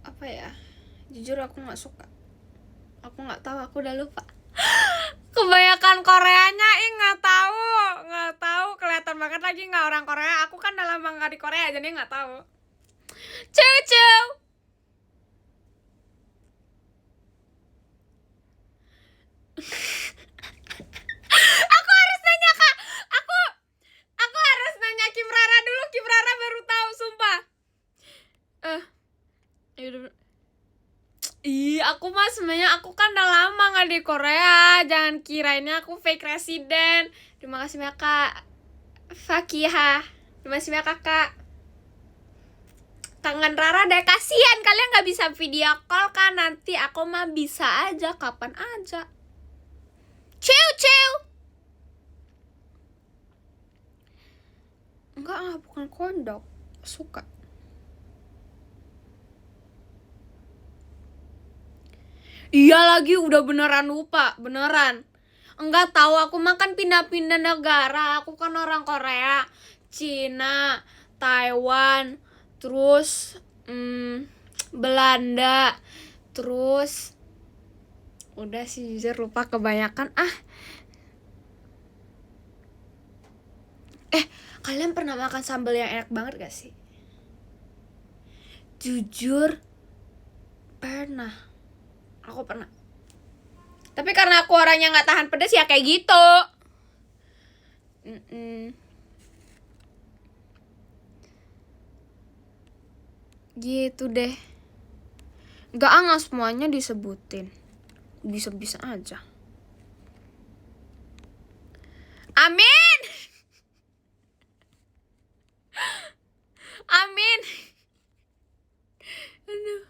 S1: Apa ya? Jujur aku nggak suka. Aku nggak tahu, aku udah lupa. Kebanyakan Koreanya, nggak tahu. Kelihatan banget lagi nggak orang Korea. Aku kan udah lama nggak di Korea, jadi nggak tahu. Cucu. Aku harus nanya Kak. Aku harus nanya Kim Rara dulu. Kim Rara baru tahu, sumpah. Aku mah sebenarnya aku kan udah lama nggak di Korea. Jangan kirainnya aku fake resident. Terima kasih banyak Kak Fakihah. Terima kasih banyak Kakak. Tangan Rara deh, kasihan kalian nggak bisa video call kan. Nanti aku mah bisa aja kapan aja. Ciu. Enggak, bukan kondok. Suka. Iya lagi, udah beneran lupa, beneran. Enggak tahu, aku makan pindah-pindah negara. Aku kan orang Korea, Cina, Taiwan, terus Belanda, terus udah sih, jujur lupa kebanyakan. Kalian pernah makan sambal yang enak banget gak sih? Jujur pernah. Aku pernah. Tapi karena aku orangnya gak tahan pedas ya kayak gitu. Gitu deh. Gak semuanya disebutin. Bisa-bisa aja. Amin. Amin. Aduh.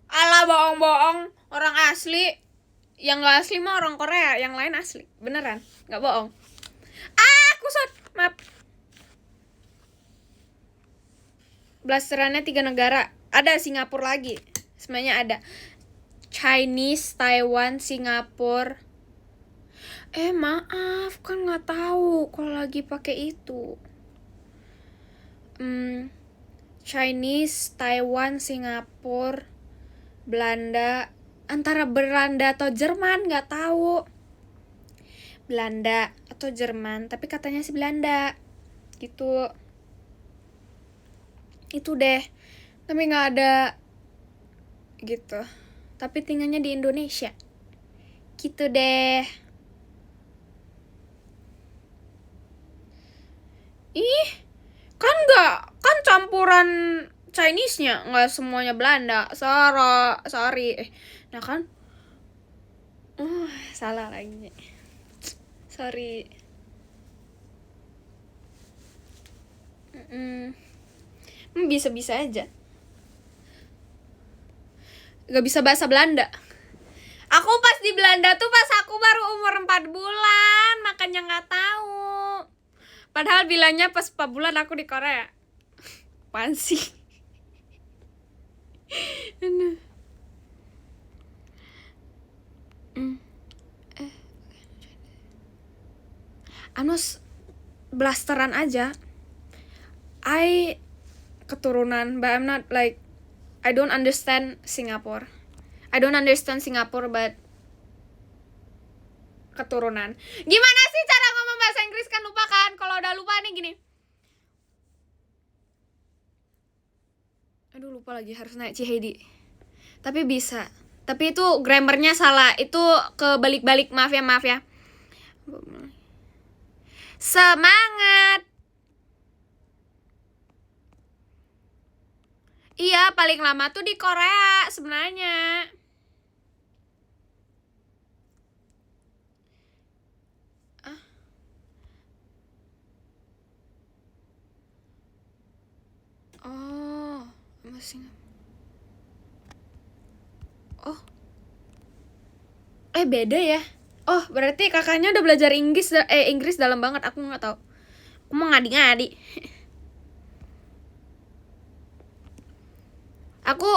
S1: Alah, bohong-bohong. Orang asli. Yang gak asli mah orang Korea. Yang lain asli. Beneran. Gak bohong. Kusut. Maaf. Blasterannya 3 negara. Ada Singapura lagi. Semuanya ada. Chinese, Taiwan, Singapura. Maaf. Kan gak tahu kalau lagi pakai itu. Chinese, Taiwan, Singapura, Belanda. Antara Belanda atau Jerman, nggak tahu. Belanda atau Jerman, tapi katanya sih Belanda. Gitu. Itu deh. Tapi nggak ada gitu. Tapi tinggalnya di Indonesia. Gitu deh. Kan campuran Chinese-nya, nggak semuanya Belanda. Sorry. Nah kan, salah lagi. Sorry. Bisa-bisa aja. Gak bisa bahasa Belanda. Aku pas di Belanda tuh pas aku baru umur 4 bulan, makanya nggak tahu. Padahal bilangnya pas 4 bulan aku di Korea. Apaan sih? Anus blasteran aja. I keturunan, but I'm not like, I don't understand Singapore. But keturunan. Gimana sih cara ngomong bahasa Inggris, kan lupa kan? Kalau udah lupa nih gini. Aduh lupa lagi, harus naik Cihedi. Tapi bisa. Tapi itu grammarnya salah. Itu kebalik-balik, maaf ya. Semangat. Iya, paling lama tuh di Korea sebenarnya. Oh, masih. Oh. Beda ya. Oh, berarti kakaknya udah belajar Inggris dalam banget. Aku nggak tahu. Aku mau ngadi-ngadi. Aku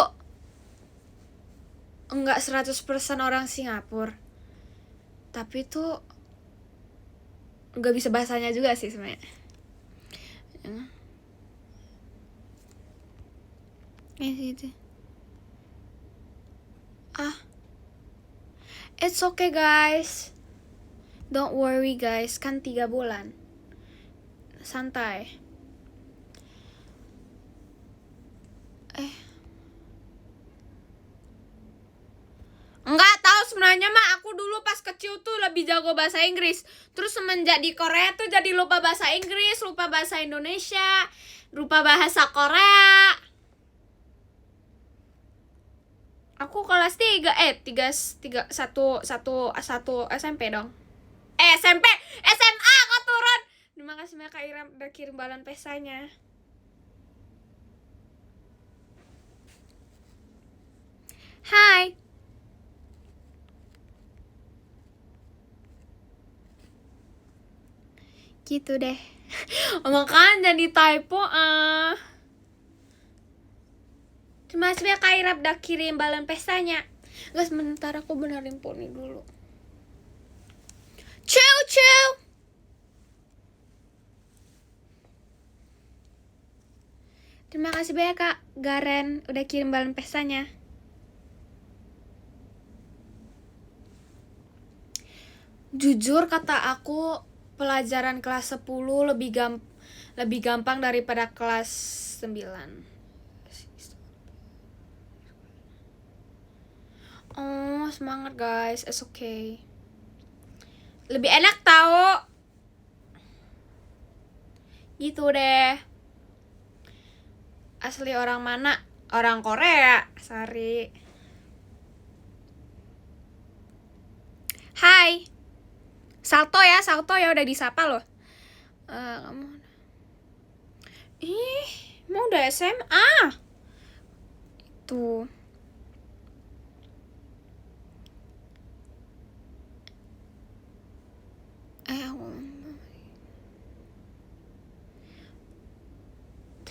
S1: enggak 100% orang Singapura. Tapi tuh enggak bisa bahasanya juga sih sebenarnya. Gitu. It's okay guys. Don't worry guys, kan 3 bulan. Santai. Enggak tahu sebenarnya mah, aku dulu pas kecil tuh lebih jago bahasa Inggris. Terus semenjak di Korea tuh jadi lupa bahasa Inggris, lupa bahasa Indonesia, lupa bahasa Korea. Aku kelas 3 satu SMP dong. SMP, SMA kok turun. Terima kasih banyak Kak Iram udah kirim balon pesanya. Hai. Gitu deh. Makanya jadi typo Terima kasih banyak Kak Iram udah kirim balon pesanya. Guys, sebentar aku benerin poni dulu. Ciao. Terima kasih banyak Kak Garen udah kirim balon pesanya. Jujur kata aku, pelajaran kelas 10 lebih gampang daripada kelas 9. Oh, semangat guys, it's okay. Lebih enak tau. Gitu deh. Asli orang mana? Orang Korea. Sorry. Hai. Salto ya udah disapa loh. Kamu. Mau udah SMA. Tuh.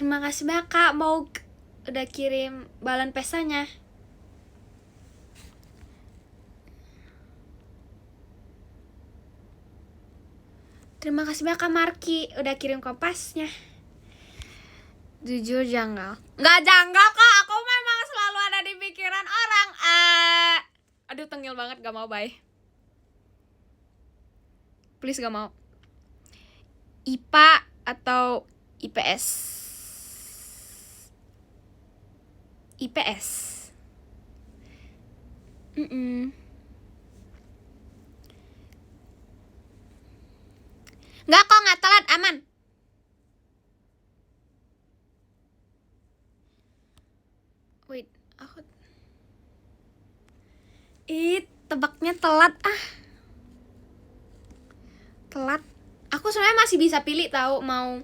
S1: Terima kasih banyak Kak mau udah kirim balon pesanya. Terima kasih banyak Kak Marki udah kirim kompasnya. Jujur janggal. Nggak janggal Kak, aku memang selalu ada di pikiran orang. Aduh tengil banget, gak mau bye. Please gak mau. IPA atau IPS? IPS. Nggak kok, nggak telat, aman. Tebaknya telat telat. Aku sebenarnya masih bisa pilih tahu mau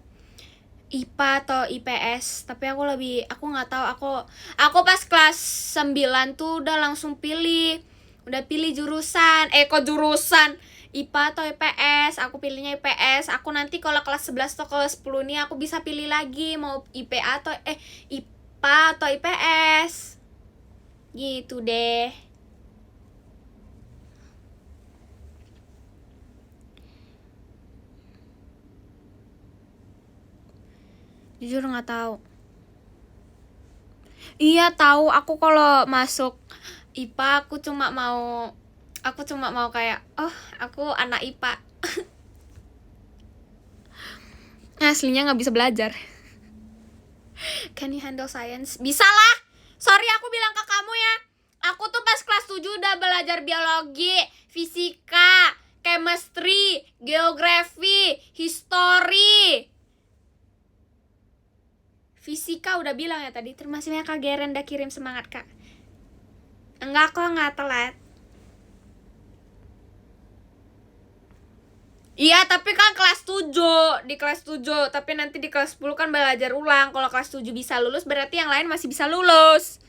S1: IPA atau IPS, tapi aku nggak tahu. Aku pas kelas 9 tuh udah langsung pilih jurusan. Kok jurusan IPA atau IPS? Aku pilihnya IPS. Aku nanti kalau kelas 11 atau kelas 10 nih aku bisa pilih lagi mau IPA atau IPS. Gitu deh. Jujur nggak tahu. Iya tahu, aku kalau masuk IPA aku cuma mau kayak aku anak IPA. Aslinya nggak bisa belajar. Can you handle science? Bisa lah. Sorry aku bilang ke kamu ya. Aku tuh pas kelas 7 udah belajar biologi, fisika, chemistry, geografi, history. Fisika udah bilang ya tadi. Terima kasih Kak Geren udah kirim semangat Kak. Enggak kok, nggak telat. Iya, tapi kan kelas 7. Di kelas 7, tapi nanti di kelas 10 kan belajar ulang. Kalau kelas 7 bisa lulus, berarti yang lain masih bisa lulus.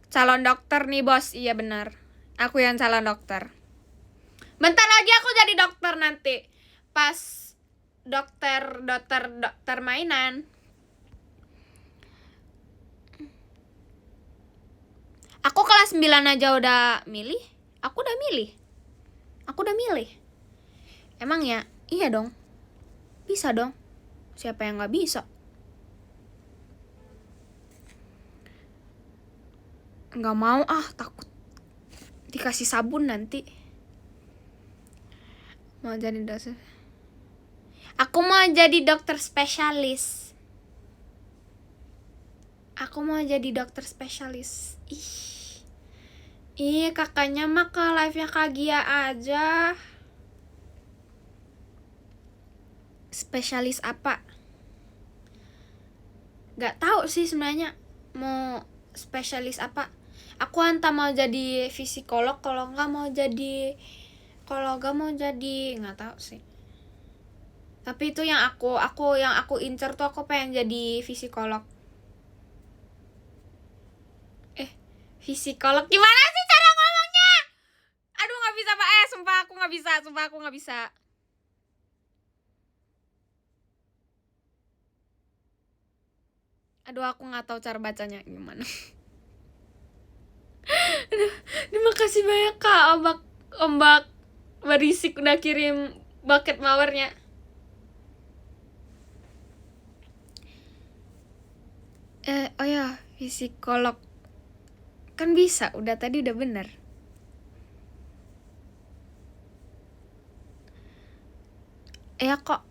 S1: Calon dokter nih, Bos. Iya benar. Aku yang calon dokter. Bentar lagi aku jadi dokter nanti. Pas dokter mainan. Aku kelas 9 aja udah milih. Aku udah milih. Emang ya? Iya dong. Bisa dong. Siapa yang gak bisa? Gak mau takut dikasih sabun nanti. Mau jadi dokter. Aku mau jadi dokter spesialis. Ih, kakaknya mah ke live-nya Kak Gia aja. Spesialis apa? Gak tahu sih sebenarnya mau spesialis apa. Aku entah mau jadi psikolog, kalau gak mau jadi nggak tahu sih. Tapi itu yang aku incer tuh, aku pengen jadi psikolog. Psikolog gimana sih cara ngomongnya? Aduh nggak bisa Pak. Sumpah aku nggak bisa. Aduh aku nggak tahu cara bacanya gimana. Aduh, terima kasih banyak Kak ombak berisik udah kirim bucket mawernya. Oh ya, psikolog kan bisa, udah tadi udah bener. Ya kok.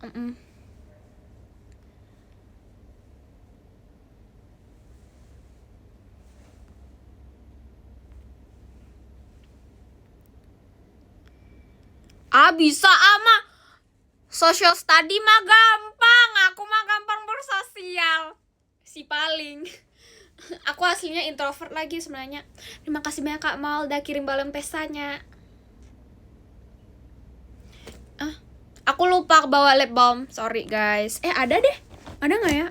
S1: Bisa mah social study mah gampang. Aku mah gampang bersosial. Si paling. Aku aslinya introvert lagi sebenarnya. Terima kasih banyak Kak Mal udah kirim balon pestanya. Aku lupa bawa lip balm. Sorry guys. Ada deh. Ada nggak ya?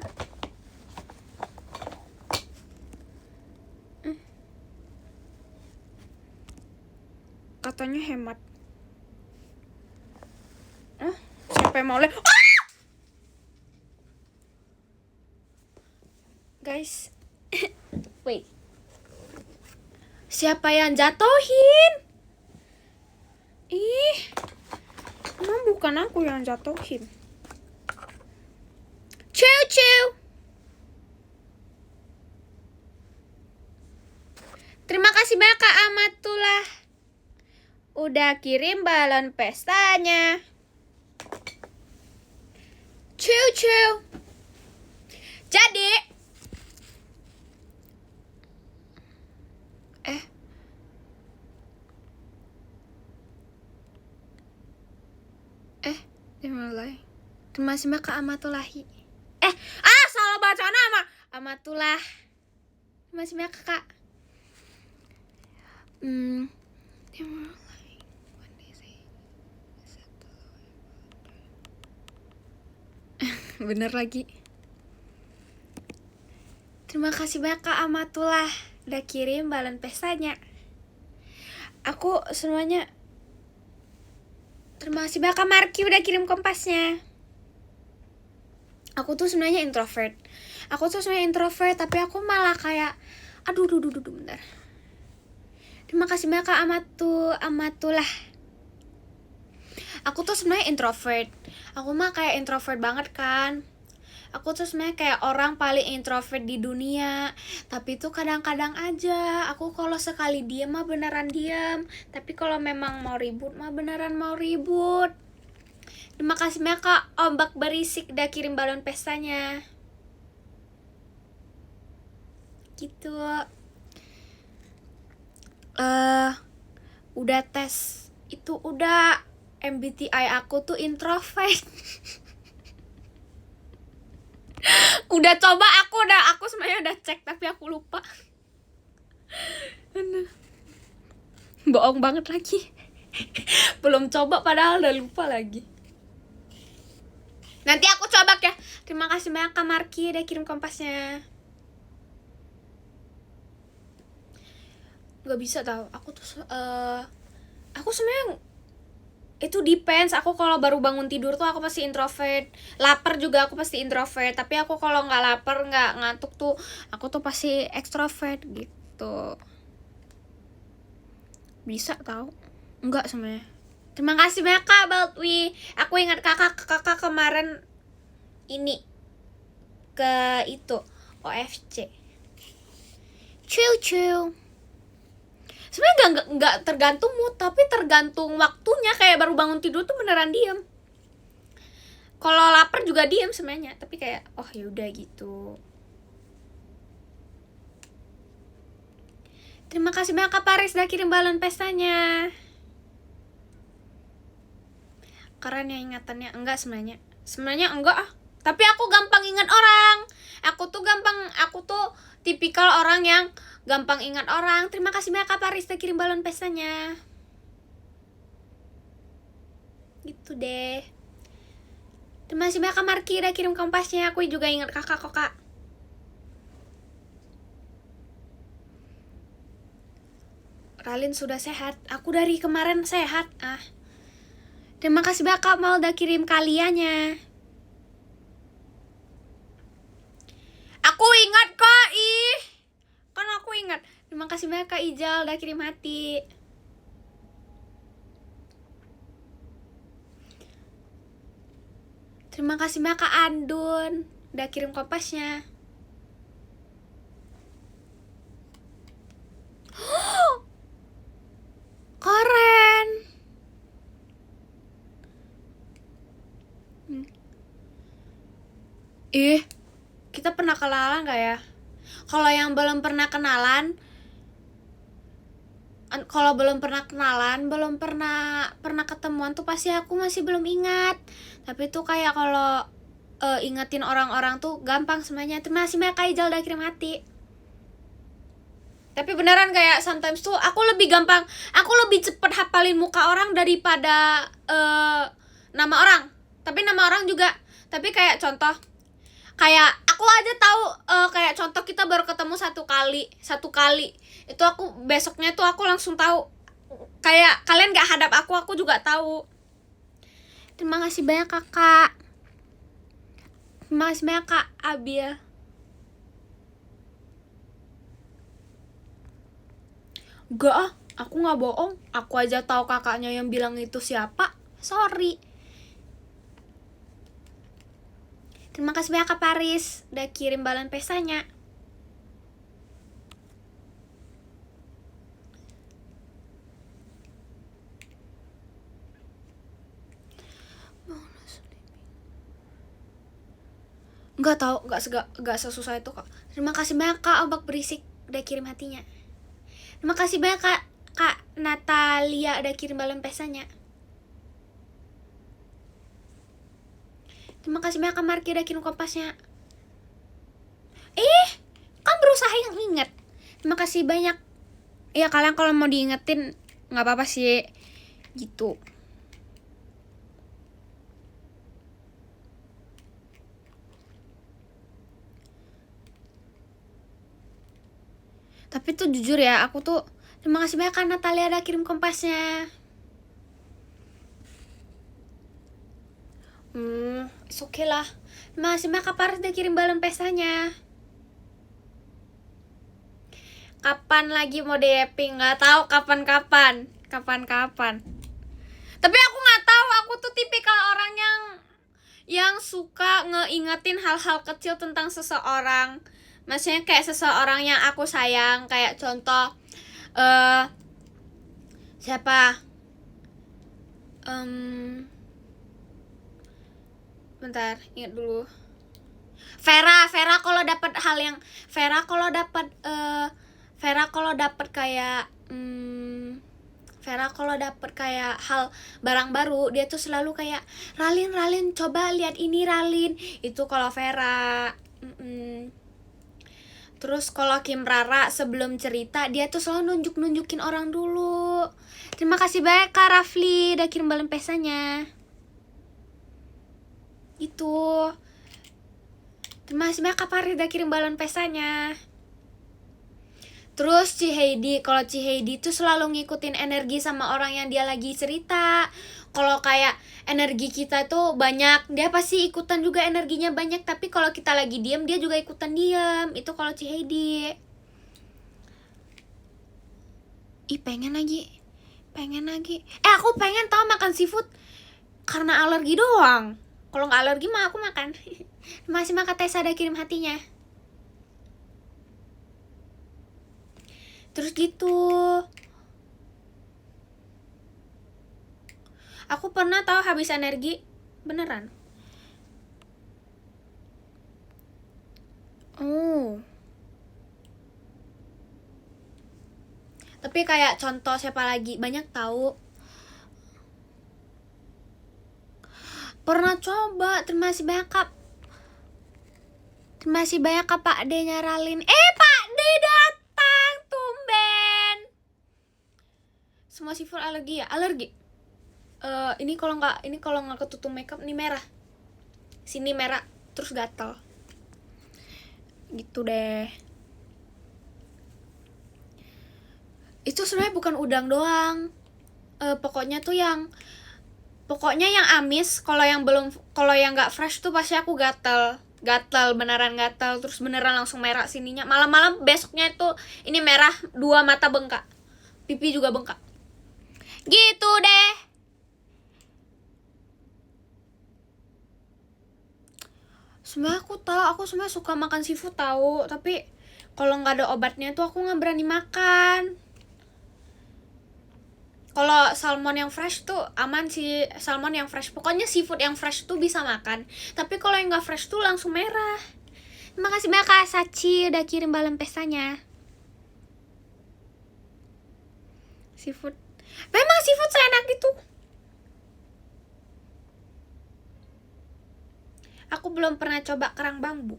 S1: Katanya hemat. Siapa yang mau lip? Guys. Wait. Siapa yang jatohin? Emang bukan aku yang jatohin. Ciu. Terima kasih banyak Kak Amatullah udah kirim balon pestanya. Ciu. Jadi dimulai. Terima kasih banyak Kak Amatullahi. Salah baca nama. Amatullah. Terima kasih banyak Kak. Bener lagi. Terima kasih banyak Kak Amatullah udah kirim balon pestanya. Aku semuanya. Terima kasih banyak Kak Marki udah kirim kompasnya. Aku tuh sebenarnya introvert. Tapi aku malah kayak aduh bentar. Terima kasih banyak Kak Amatullah. Aku tuh sebenarnya introvert. Aku mah kayak introvert banget kan. Aku tuh sebenarnya kayak orang paling introvert di dunia. Tapi tuh kadang-kadang aja aku kalau sekali diem mah beneran diem. Tapi kalau memang mau ribut mah beneran mau ribut. Terima kasih banyak Kak Ombak Berisik udah kirim balon pestanya. Gitu. Udah tes. Itu udah MBTI aku tuh introvert. Udah coba aku sebenarnya udah cek tapi aku lupa. Bohong banget lagi. Belum coba padahal udah lupa lagi. Nanti aku coba ya. Terima kasih banyak Kak Marki udah kirim kompasnya. Gak bisa tau. Aku sebenarnya itu depends. Aku kalau baru bangun tidur tuh aku pasti introvert. Lapar juga aku pasti introvert. Tapi aku kalau nggak lapar, nggak ngantuk tuh, aku tuh pasti ekstrovert gitu. Bisa tau? Enggak sebenarnya. Terima kasih banyak Kak Baltwi. Aku ingat kakak kemarin ini ke itu OFC. Chill. Sebenarnya nggak tergantung mood, tapi tergantung waktunya. Kayak baru bangun tidur tuh beneran diem. Kalau lapar juga diem sebenarnya, tapi kayak oh yaudah gitu. Terima kasih banyak Kak Paris udah kirim balon pestanya. Keren ya ingatannya. Enggak sebenarnya. Sebenarnya enggak ah. Tapi aku gampang ingat orang. Aku tuh tipikal orang yang gampang ingat orang. Terima kasih banyak Kak Paris udah kirim balon pestanya. Gitu deh. Terima kasih banyak Kak Marki udah kirim kompasnya. Aku juga ingat kakak kok Kak. Ralin sudah sehat. Aku dari kemarin sehat ah. Terima kasih banyak Kak Mal udah kirim kaliannya. Aku ingat kok ih. Kan aku ingat. Terima kasih banyak Kak Ijal udah kirim hati. Terima kasih banyak Kak Andun udah kirim kompasnya. Keren. Kita pernah kenalan gak ya? Kalau yang belum pernah kenalan, belum pernah ketemuan tuh pasti aku masih belum ingat. Tapi tuh kayak kalau ingetin orang-orang tuh gampang semuanya. Terima kasih banyak Kak Ijal udah kirim hati. Tapi beneran kayak sometimes tuh aku lebih cepet hafalin muka orang daripada nama orang. Tapi nama orang juga. Tapi kayak contoh, kayak aku aja tahu kayak contoh kita baru ketemu satu kali itu aku besoknya tuh aku langsung tahu. Kayak kalian gak hadap aku juga tahu. Terima kasih banyak kakak. Terima kasih banyak Kak Abil. Gak ah, aku gak bohong. Aku aja tahu kakaknya yang bilang itu siapa. Sorry. Terima kasih banyak Kak Paris udah kirim balon pestanya. Gak tau, gak sesusah itu kok. Terima kasih banyak Kak Ombak Berisik udah kirim hatinya. Terima kasih banyak Kak Natalia udah kirim balon pestanya. Terima kasih banyak Kak Marki udah kirim kompasnya. Kan berusaha yang inget. Terima kasih banyak. Ya kalian kalau mau diingetin nggak apa-apa sih gitu. Tapi tuh jujur ya, aku tuh terima kasih banyak kan Natalia ada kirim kompasnya. It's okay lah. Terima kasih banyak Kak Paris udah kirim balon pestanya. Kapan lagi mau DP? Nggak tahu kapan-kapan. Tapi aku nggak tahu, aku tuh tipikal orang yang suka ngeingetin hal-hal kecil tentang seseorang. Maksudnya kayak seseorang yang aku sayang, kayak contoh siapa? Bentar, ingat dulu. Vera kalau dapat hal yang Vera kalau dapat kayak hal barang baru, dia tuh selalu kayak Ralin coba lihat ini Ralin. Itu kalau Vera. Terus kalau Kim Rara sebelum cerita dia tuh selalu nunjukin orang dulu. Terima kasih banyak Kak Rafli udah kirim balon pesanya. Itu. Terima kasih banyak Kak Paris udah kirim balon pesanya. Terus kalau Ci Heidi tuh selalu ngikutin energi sama orang yang dia lagi cerita. Kalau kayak energi kita tuh banyak, dia pasti ikutan juga energinya banyak. Tapi kalau kita lagi diem, dia juga ikutan diem. Itu kalau Ci Heidi. Pengen lagi. Aku pengen tau makan seafood karena alergi doang. Kalau nggak alergi mah aku makan. Masih makan Tessa ada kirim hatinya. Terus gitu. Aku pernah tahu habis energi beneran. Tapi kayak contoh siapa lagi banyak tahu. Pernah coba, terima kasih banyak Kak. Terima kasih banyak Kak Pak D nyaralin. Pak D datang, tumben. Semua seafood alergi ya? Alergi. Ini kalau nggak ketutup makeup nih merah. Sini merah terus gatal. Gitu deh. Itu sebenarnya bukan udang doang. Pokoknya yang amis, kalau yang nggak fresh tuh pasti aku gatal, beneran gatal, terus beneran langsung merah sininya. Malam-malam besoknya itu ini merah, 2 mata bengkak, pipi juga bengkak. Gitu deh. Sebenarnya aku sebenarnya suka makan seafood tahu, tapi kalau nggak ada obatnya tuh aku nggak berani makan. Kalau salmon yang fresh tuh aman sih, salmon yang fresh. Pokoknya seafood yang fresh tuh bisa makan. Tapi kalau yang nggak fresh tuh langsung merah. Terima kasih banyak Kak Sachi udah kirim balon pestanya. Seafood. Memang seafood seenak itu. Aku belum pernah coba kerang bambu.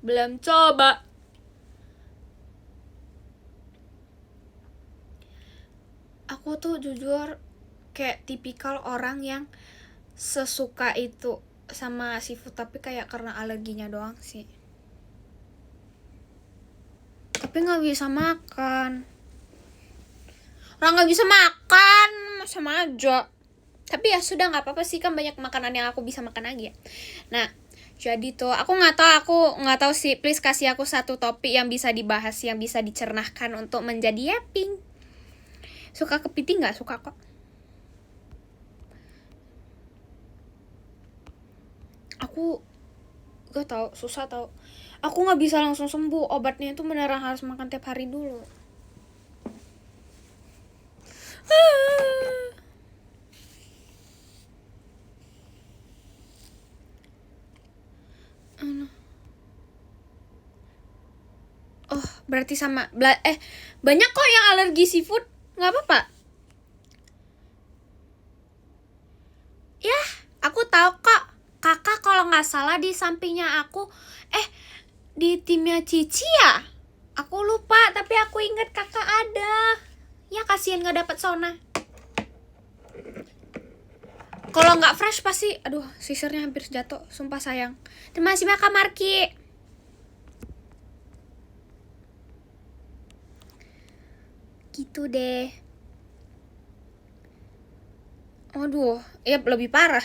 S1: Belum coba. Aku tuh jujur kayak tipikal orang yang sesuka itu sama seafood, tapi kayak karena alerginya doang sih. Tapi nggak bisa makan. Orang nggak bisa makan sama aja. Tapi ya sudah, nggak apa-apa sih, kan banyak makanan yang aku bisa makan lagi ya. Nah, jadi tuh aku nggak tahu sih. Please kasih aku satu topik yang bisa dibahas, yang bisa dicernahkan untuk menjadi yaping. Suka kepiting nggak? Suka kok. Aku gak tau, susah tau. Aku nggak bisa langsung sembuh. Obatnya itu beneran harus makan tiap hari dulu. Oh, berarti sama. Banyak kok yang alergi seafood. Nggak apa-apa. Ya, aku tahu kok. Kakak kalau nggak salah di sampingnya aku. Di timnya Cici ya? Aku lupa, tapi aku ingat kakak ada. Ya kasihan nggak dapat sauna. Kalau nggak fresh pasti, aduh, sisirnya hampir jatuh, sumpah sayang. Terima kasih banyak Kak Marki. Gitu deh. Aduh, ya lebih parah.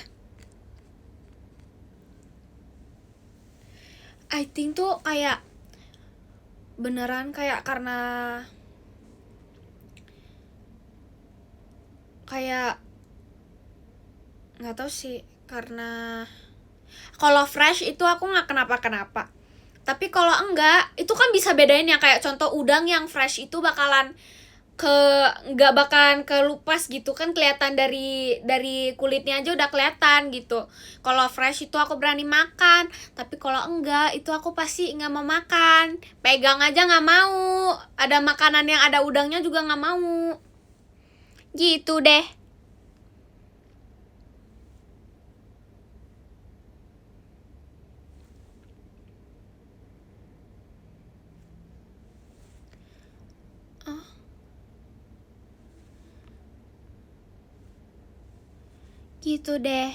S1: I think tuh kayak beneran kayak karena kayak nggak tahu sih, karena kalau fresh itu aku nggak kenapa-kenapa. Tapi kalau enggak, itu kan bisa bedain ya, kayak contoh udang yang fresh itu bakalan nggak bakalan kelupas gitu kan, kelihatan dari kulitnya aja udah kelihatan gitu. Kalau fresh itu aku berani makan, tapi kalau enggak itu aku pasti nggak mau makan. Pegang aja nggak mau, ada makanan yang ada udangnya juga nggak mau. Gitu deh. Gitu deh.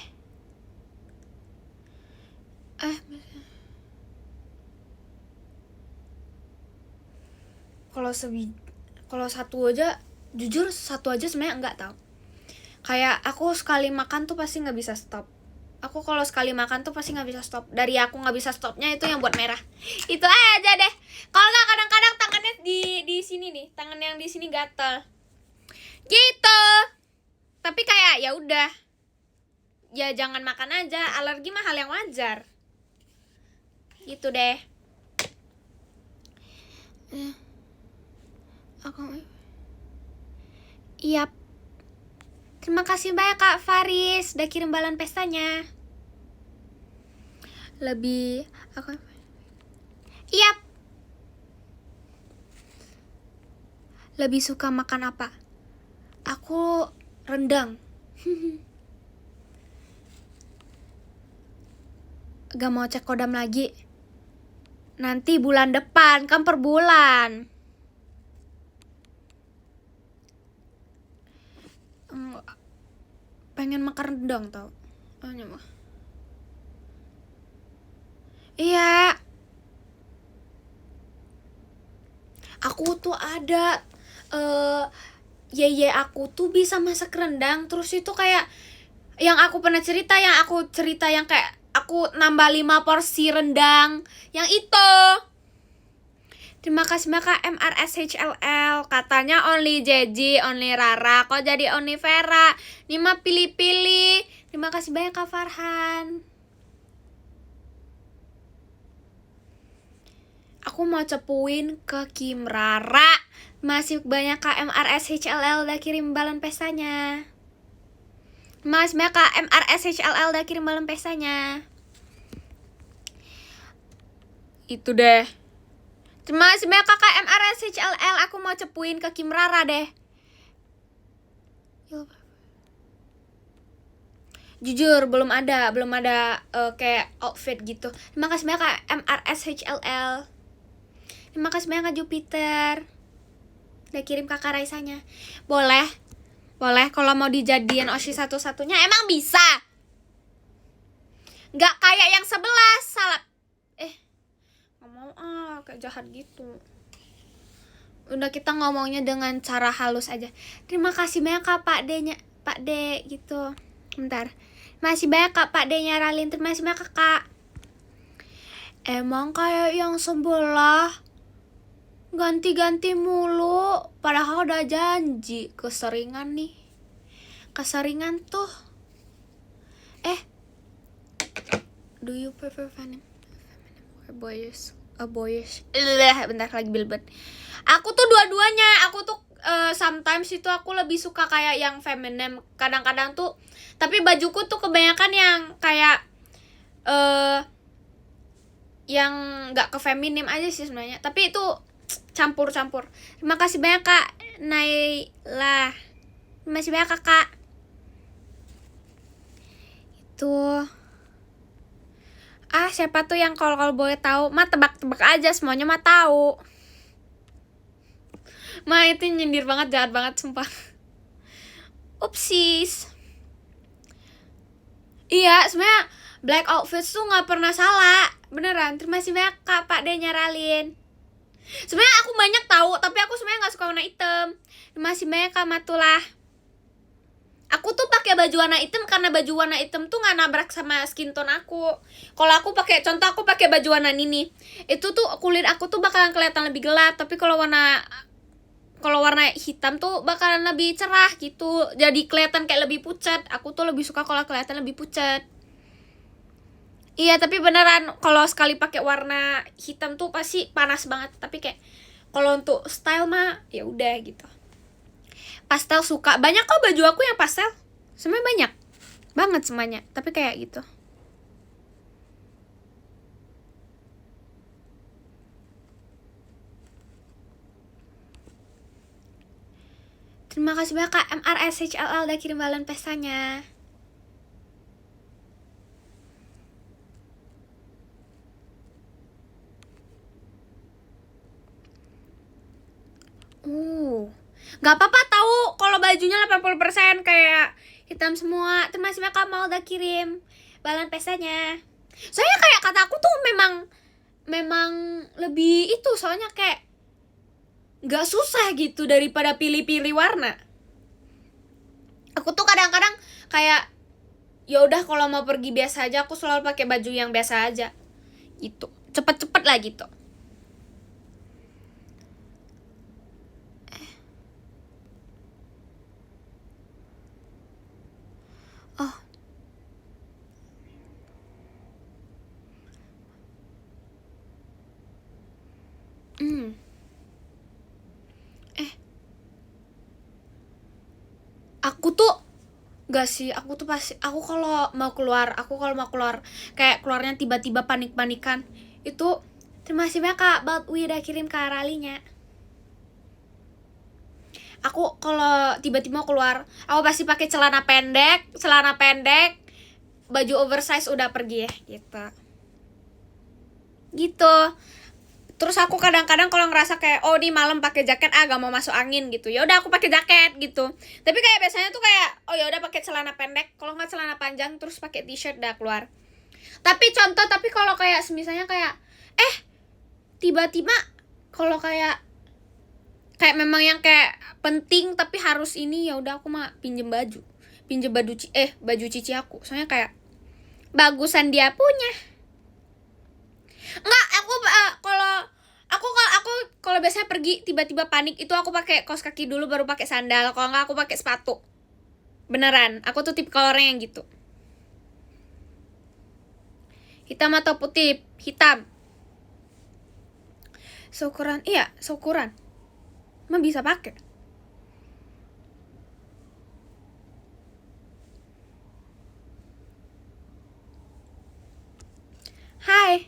S1: Kalau satu aja, jujur satu aja sebenarnya enggak tahu. Kayak aku sekali makan tuh pasti nggak bisa stop. Aku kalau sekali makan tuh pasti nggak bisa stop. Dari aku nggak bisa stopnya itu yang buat merah. Itu aja deh. Kalau nggak kadang-kadang tangannya di sini nih, tangan yang di sini gatel. Gitu. Tapi kayak ya udah. Ya jangan makan aja. Alergi mah hal yang wajar. Gitu deh. Yap. Terima kasih banyak Kak Faris udah kirim balon pestanya. Yap. Lebih suka makan apa? Aku rendang. Gak mau cek kodam lagi. Nanti bulan depan, kan per bulan. Pengen makan rendang tau. Iya. Aku tuh ada yeye aku tuh bisa masak rendang. Terus itu kayak yang aku pernah cerita, yang kayak aku nambah 5 porsi rendang. Yang itu. Terima kasih Kak MRSHLL. Katanya only Jeji, only Rara. Kok jadi only Vera? Ini mah pilih-pilih. Terima kasih banyak Kak Farhan. Aku mau cepuin ke Kim Rara. Masih banyak Kak MRSHLL udah kirim balon pestanya. Masih banyak Kak MRSHLL udah kirim balon pestanya. Itu deh. Terima kasih banyak Kakak MRSHLL. Aku mau cepuin ke Kim Rara deh. Jujur belum ada kayak outfit gitu. Terima kasih banyak Kak MRSHLL. Terima kasih banyak Kak Jupiter udah kirim Kakak Raisanya. Boleh kalau mau dijadiin Oshi satu-satunya. Emang bisa. Gak kayak yang 11. Salah. Gak mau kayak jahat gitu. Udah kita ngomongnya dengan cara halus aja. Terima kasih banyak Kak Pak D gitu. Bentar. Masih banyak Kak Pak D-nya Ralin. Terima kasih banyak Kakak. Emang kayak yang sebelah ganti-ganti mulu. Padahal udah janji. Keseringan nih. Keseringan tuh. Do you prefer feminine or boyish? Bentar lagi bilbet. Aku tuh dua-duanya. Aku tuh sometimes itu aku lebih suka kayak yang feminin. Kadang-kadang tuh. Tapi bajuku tuh kebanyakan yang kayak yang gak ke feminim aja sih sebenarnya. Tapi itu campur-campur. Terima kasih banyak Kak Naila. Terima kasih banyak Kakak. Itu siapa tuh yang kalau boleh tahu mah tebak-tebak aja, semuanya mah tahu. Ma itu nyindir banget, jahat banget sumpah. Upsis. Iya, sebenarnya black outfits tuh nggak pernah salah, beneran. Terima kasih banyak Kak Pak De nyaralin. Sebenarnya aku banyak tahu, tapi aku sebenarnya nggak suka warna hitam. Terima kasih banyak Kak Matullah. Aku tuh pakai baju warna hitam karena baju warna hitam tuh nggak nabrak sama skin tone aku. Kalau aku pakai, contoh aku pakai baju warna ini, itu tuh kulit aku tuh bakalan kelihatan lebih gelap. Tapi kalau warna hitam tuh bakalan lebih cerah gitu. Jadi kelihatan kayak lebih pucat. Aku tuh lebih suka kalau kelihatan lebih pucat. Iya, tapi beneran kalau sekali pakai warna hitam tuh pasti panas banget. Tapi kayak kalau untuk style mah ya udah gitu. Pastel suka. Banyak kok baju aku yang pastel. Sebenarnya banyak banget semuanya. Tapi kayak gitu. Terima kasih banyak Kak MRSHLL udah kirim balon pestanya. Gak apa-apa tahu kalau bajunya 80% kayak hitam semua. Terima kasih banyak Kak Mal udah kirim balon pestanya. Soalnya kayak kata aku tuh memang lebih itu, soalnya kayak gak susah gitu daripada pilih-pilih warna. Aku tuh kadang-kadang kayak ya udah kalau mau pergi biasa aja, aku selalu pakai baju yang biasa aja gitu, cepet-cepet lah gitu. Oh, aku tuh gak sih, aku tuh pasti, aku kalau mau keluar kayak keluarnya tiba-tiba panik-panikan itu. Terima kasih banyak Kak Baltwi udah kirim ke Ralinya. Aku kalau tiba-tiba mau keluar, aku pasti pakai celana pendek, baju oversize udah pergi ya gitu. Terus aku kadang-kadang kalau ngerasa kayak oh di malam pakai jaket gak mau masuk angin gitu, ya udah aku pakai jaket gitu. Tapi kayak biasanya tuh kayak oh ya udah pakai celana pendek, kalau nggak celana panjang, terus pakai t-shirt udah keluar. Tapi kalau kayak misalnya kayak tiba-tiba kalau kayak memang yang kayak penting tapi harus ini, ya udah aku mah pinjem baju baju cici aku, soalnya kayak bagusan dia punya. Enggak, kalau biasanya pergi tiba-tiba panik itu aku pakai kaos kaki dulu baru pakai sandal, kalau enggak aku pakai sepatu. Beneran, aku tuh tipe orang yang gitu. Hitam atau putih? Hitam. Syukuran, iya, syukuran. Emang bisa pakai. Hai.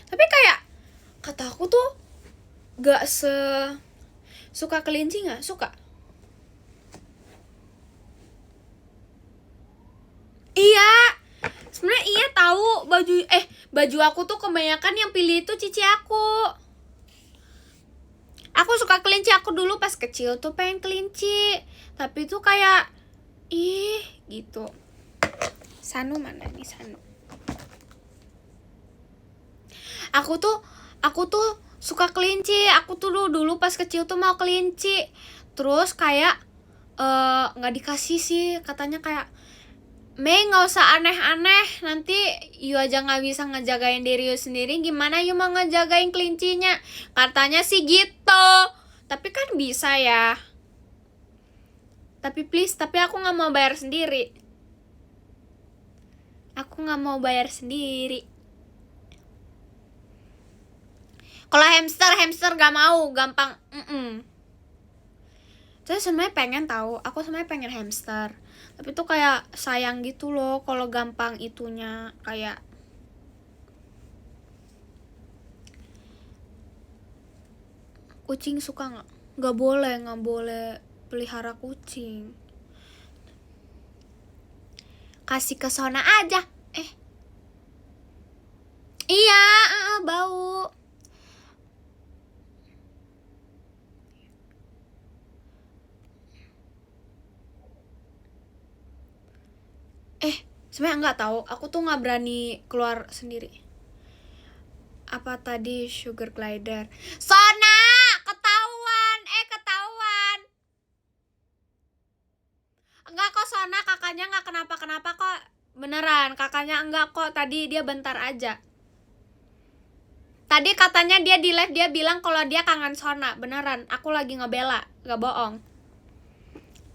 S1: Tapi kayak kata aku tuh gak suka kelinci, gak suka. Iya, sebenarnya iya tahu baju aku tuh kebanyakan yang pilih itu cici aku. Aku suka kelinci, aku dulu pas kecil tuh pengen kelinci, tapi tuh kayak gitu. Sanu mana nih Sanu? Aku tuh suka kelinci. Aku tuh dulu pas kecil tuh mau kelinci. Terus kayak nggak dikasih sih, katanya kayak Mei nggak usah aneh-aneh, nanti you aja nggak bisa ngejagain diri you sendiri, gimana you mau ngejagain kelincinya, katanya sih gitu. Tapi kan bisa ya. Tapi please, tapi aku nggak mau bayar sendiri. Kalau hamster gak mau, gampang. Saya sebenarnya pengen tahu, aku sebenarnya pengen hamster. Tapi tuh kayak sayang gitu loh kalau gampang itunya, kayak kucing suka nggak? Nggak boleh pelihara kucing. Kasih ke Sona aja. Iya, bau. Sebenarnya nggak tahu, aku tuh nggak berani keluar sendiri. Apa tadi sugar glider? Sona, ketahuan, ketahuan. Enggak kok Sona, kakaknya nggak kenapa-kenapa kok. Beneran, kakaknya enggak kok. Tadi dia bentar aja. Tadi katanya dia di live dia bilang kalau dia kangen Sona. Beneran, aku lagi ngebela, nggak bohong.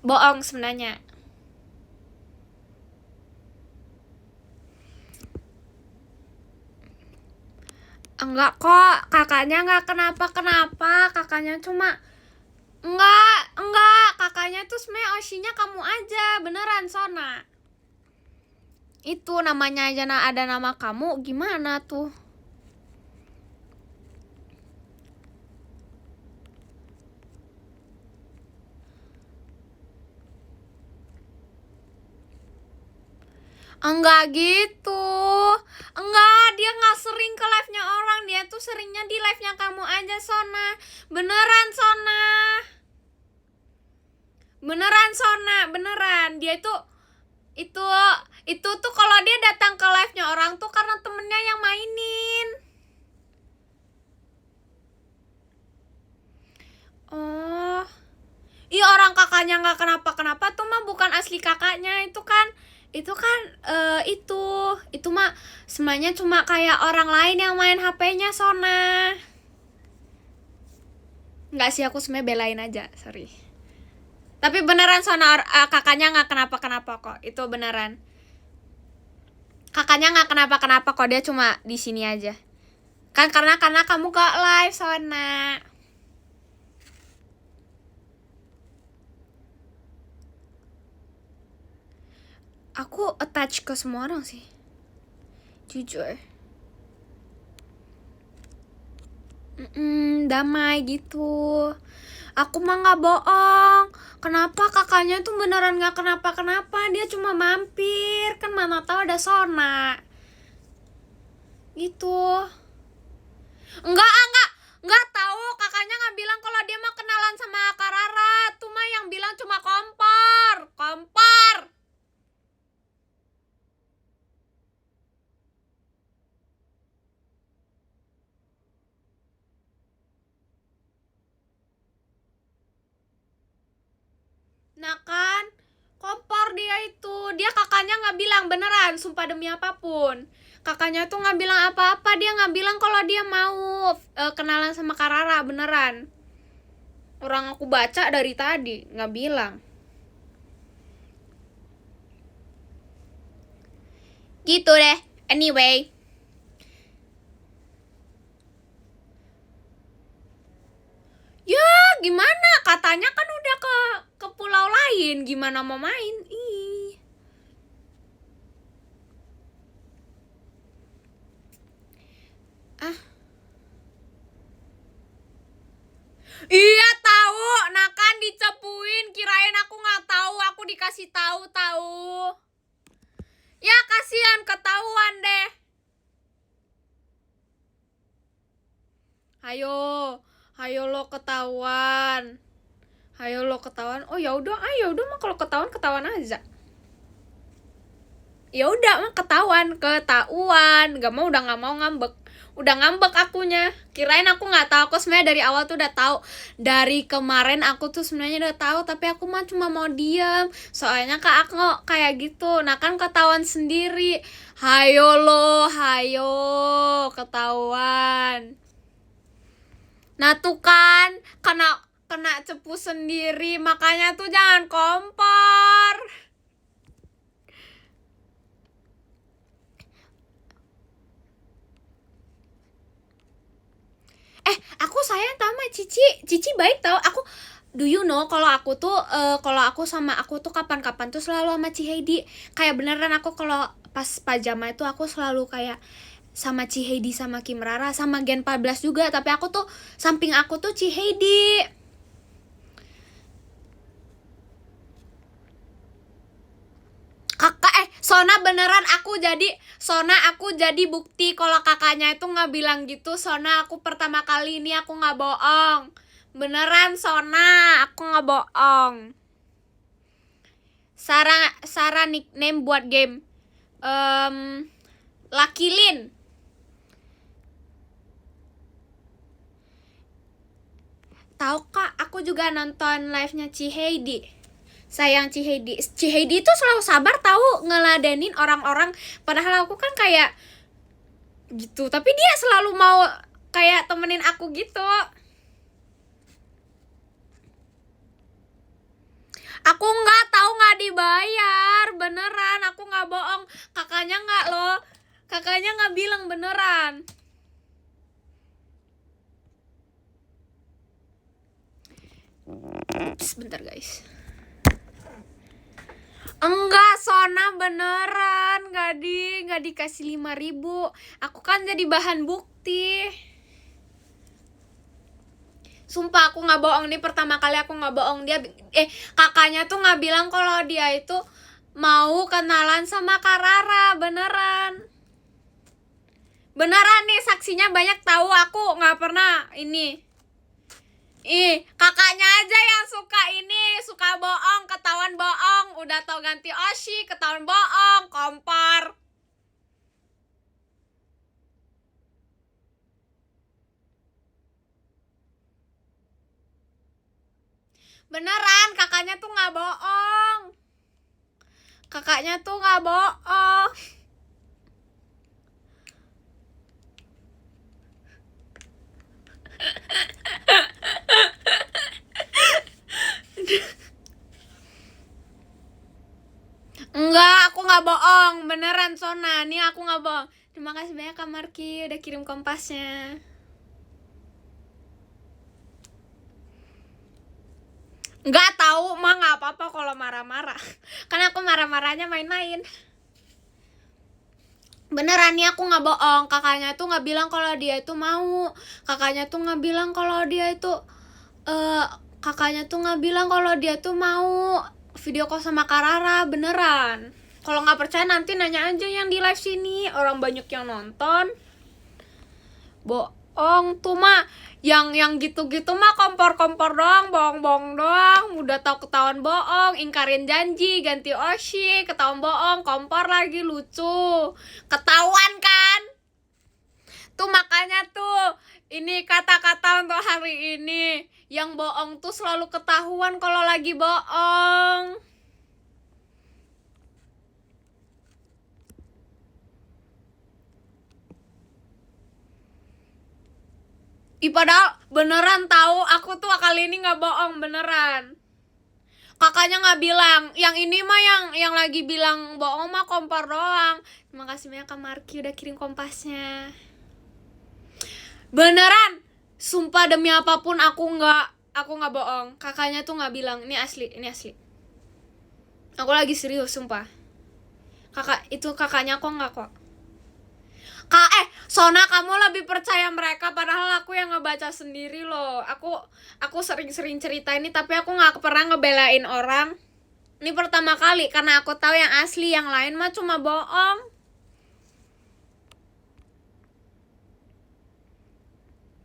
S1: Bohong sebenarnya. Enggak kok, kakaknya nggak kenapa-kenapa. Kakaknya cuma enggak, kakaknya tuh sebenarnya Oshinya kamu aja, beneran Sona. Itu namanya aja ada nama kamu, gimana tuh? Enggak gitu. Enggak, dia nggak sering ke live-nya orang. Dia tuh seringnya di live-nya kamu aja, Sona. Beneran, Sona. Beneran, Sona. Beneran. Dia itu tuh kalau dia datang ke live-nya orang tuh karena temennya yang mainin. Oh. Iya, orang kakaknya nggak kenapa-kenapa tuh mah bukan asli kakaknya. Itu mah semuanya cuma kayak orang lain yang main HP-nya Sona. Nggak sih, aku sebenarnya belain aja, sorry. Tapi beneran Sona, kakaknya nggak kenapa-kenapa kok, itu beneran. Kakaknya nggak kenapa-kenapa kok, dia cuma di sini aja. Kan karena kamu gak live Sona. Aku attach ke semua orang sih, jujur. Damai gitu. Aku mah nggak bohong. Kenapa kakaknya tuh beneran nggak kenapa-kenapa? Dia cuma mampir, kan mana tahu ada Sona. Gitu. Enggak tahu. Kakaknya nggak bilang kalau dia mah kenalan sama Kak Rara. Tuh mah yang bilang cuma kompor. Nah kan, kompor dia itu. Dia kakaknya nggak bilang beneran, sumpah demi apapun. Kakaknya tuh nggak bilang apa-apa. Dia nggak bilang kalau dia mau kenalan sama Kak Rara, beneran. Orang aku baca dari tadi, nggak bilang. Gitu deh, anyway. Ya, gimana? Katanya kan udah ke pulau lain. Gimana mau main? Ih. Ah. Iya tahu. Nah kan dicepuin, kirain aku nggak tahu. Aku dikasih tahu. Ya kasihan, ketahuan deh. Hayo lo ketahuan. Oh ya udah, mah kalau ketahuan aja. Ya udah mah ketahuan. Nggak mau ngambek. Udah ngambek akunya. Kirain aku nggak tahu. Aku sebenarnya dari awal tuh udah tahu. Dari kemarin aku tuh sebenarnya udah tahu, tapi aku mah cuma mau diam. Soalnya Kak aku kayak gitu. Nah kan ketahuan sendiri. Hayo ketahuan. Nah tuh kan kena cepu sendiri, makanya tuh jangan kompor. Aku sayang tau sama Cici baik tau. Aku do you know kalau aku sama aku tuh kapan-kapan tuh selalu sama Ci Heidi. Kayak beneran aku kalau pas pajama itu aku selalu kayak sama Ci Heidi sama Kim Rara sama Gen 14 juga, tapi aku tuh samping aku tuh Ci Heidi. Kakak Sona beneran Sona aku jadi bukti kalau kakaknya itu nggak bilang gitu. Sona, aku pertama kali ini aku nggak bohong. Beneran Sona, aku nggak bohong. Sarah nickname buat game. Lucky Lin. Tahu kak, aku juga nonton live-nya Ciheidi. Sayang Ciheidi. Ciheidi itu selalu sabar tahu ngeladenin orang-orang. Padahal aku kan kayak gitu. Tapi dia selalu mau kayak temenin aku gitu. Aku nggak tahu, nggak dibayar. Beneran, aku nggak bohong. Kakaknya nggak loh. Kakaknya nggak bilang beneran. Sebentar guys. Enggak, Sona beneran nggak dikasih 5.000. Aku kan jadi bahan bukti. Sumpah aku nggak bohong, nih pertama kali aku nggak bohong. Dia kakaknya tuh nggak bilang kalau dia itu mau kenalan sama Karara. Beneran nih, saksinya banyak tahu. Aku nggak pernah ini. Kakaknya aja yang suka bohong, ketahuan bohong. Udah tau ganti Oshi, ketahuan bohong, kompor. Beneran, kakaknya tuh nggak bohong. Kakaknya tuh nggak bohong. Enggak, aku nggak bohong. Beneran Sona, nih aku nggak bohong. Terima kasih banyak Kak Marki udah kirim kompasnya. Nggak tahu mah, nggak apa-apa kalau marah-marah. Karena aku marah-marahnya main-main. Beneran nih aku nggak bohong. Kakaknya tuh nggak bilang kalau dia itu mau. Kakaknya tuh nggak bilang kalau dia itu kakaknya tuh nggak bilang kalau dia tuh mau video call sama Karara. Beneran. Kalau nggak percaya nanti nanya aja yang di live sini. Orang banyak yang nonton. Bohong tuh mah. Yang gitu-gitu mah kompor-kompor doang, bohong-bohong doang. Udah tau ketahuan bohong, ingkarin janji, ganti Oshi, ketahuan bohong, kompor lagi, lucu. Ketahuan kan? Tuh makanya tuh, ini kata-kata untuk hari ini. Yang bohong tuh selalu ketahuan kalau lagi bohong. Padahal beneran tahu, aku tuh kali ini nggak bohong, beneran. Kakaknya nggak bilang, yang ini mah yang lagi bilang bohong mah kompor doang. Terima kasih banyak Kak Marki udah kirim kompasnya. Beneran, sumpah demi apapun aku nggak bohong. Kakaknya tuh nggak bilang, ini asli. Aku lagi serius, sumpah. Kakaknya kok nggak kok. Sona, kamu lebih percaya mereka, padahal aku yang ngebaca sendiri loh. Aku sering-sering cerita ini, tapi aku nggak pernah ngebelain orang. Ini pertama kali, karena aku tahu yang asli, yang lain mah cuma bohong.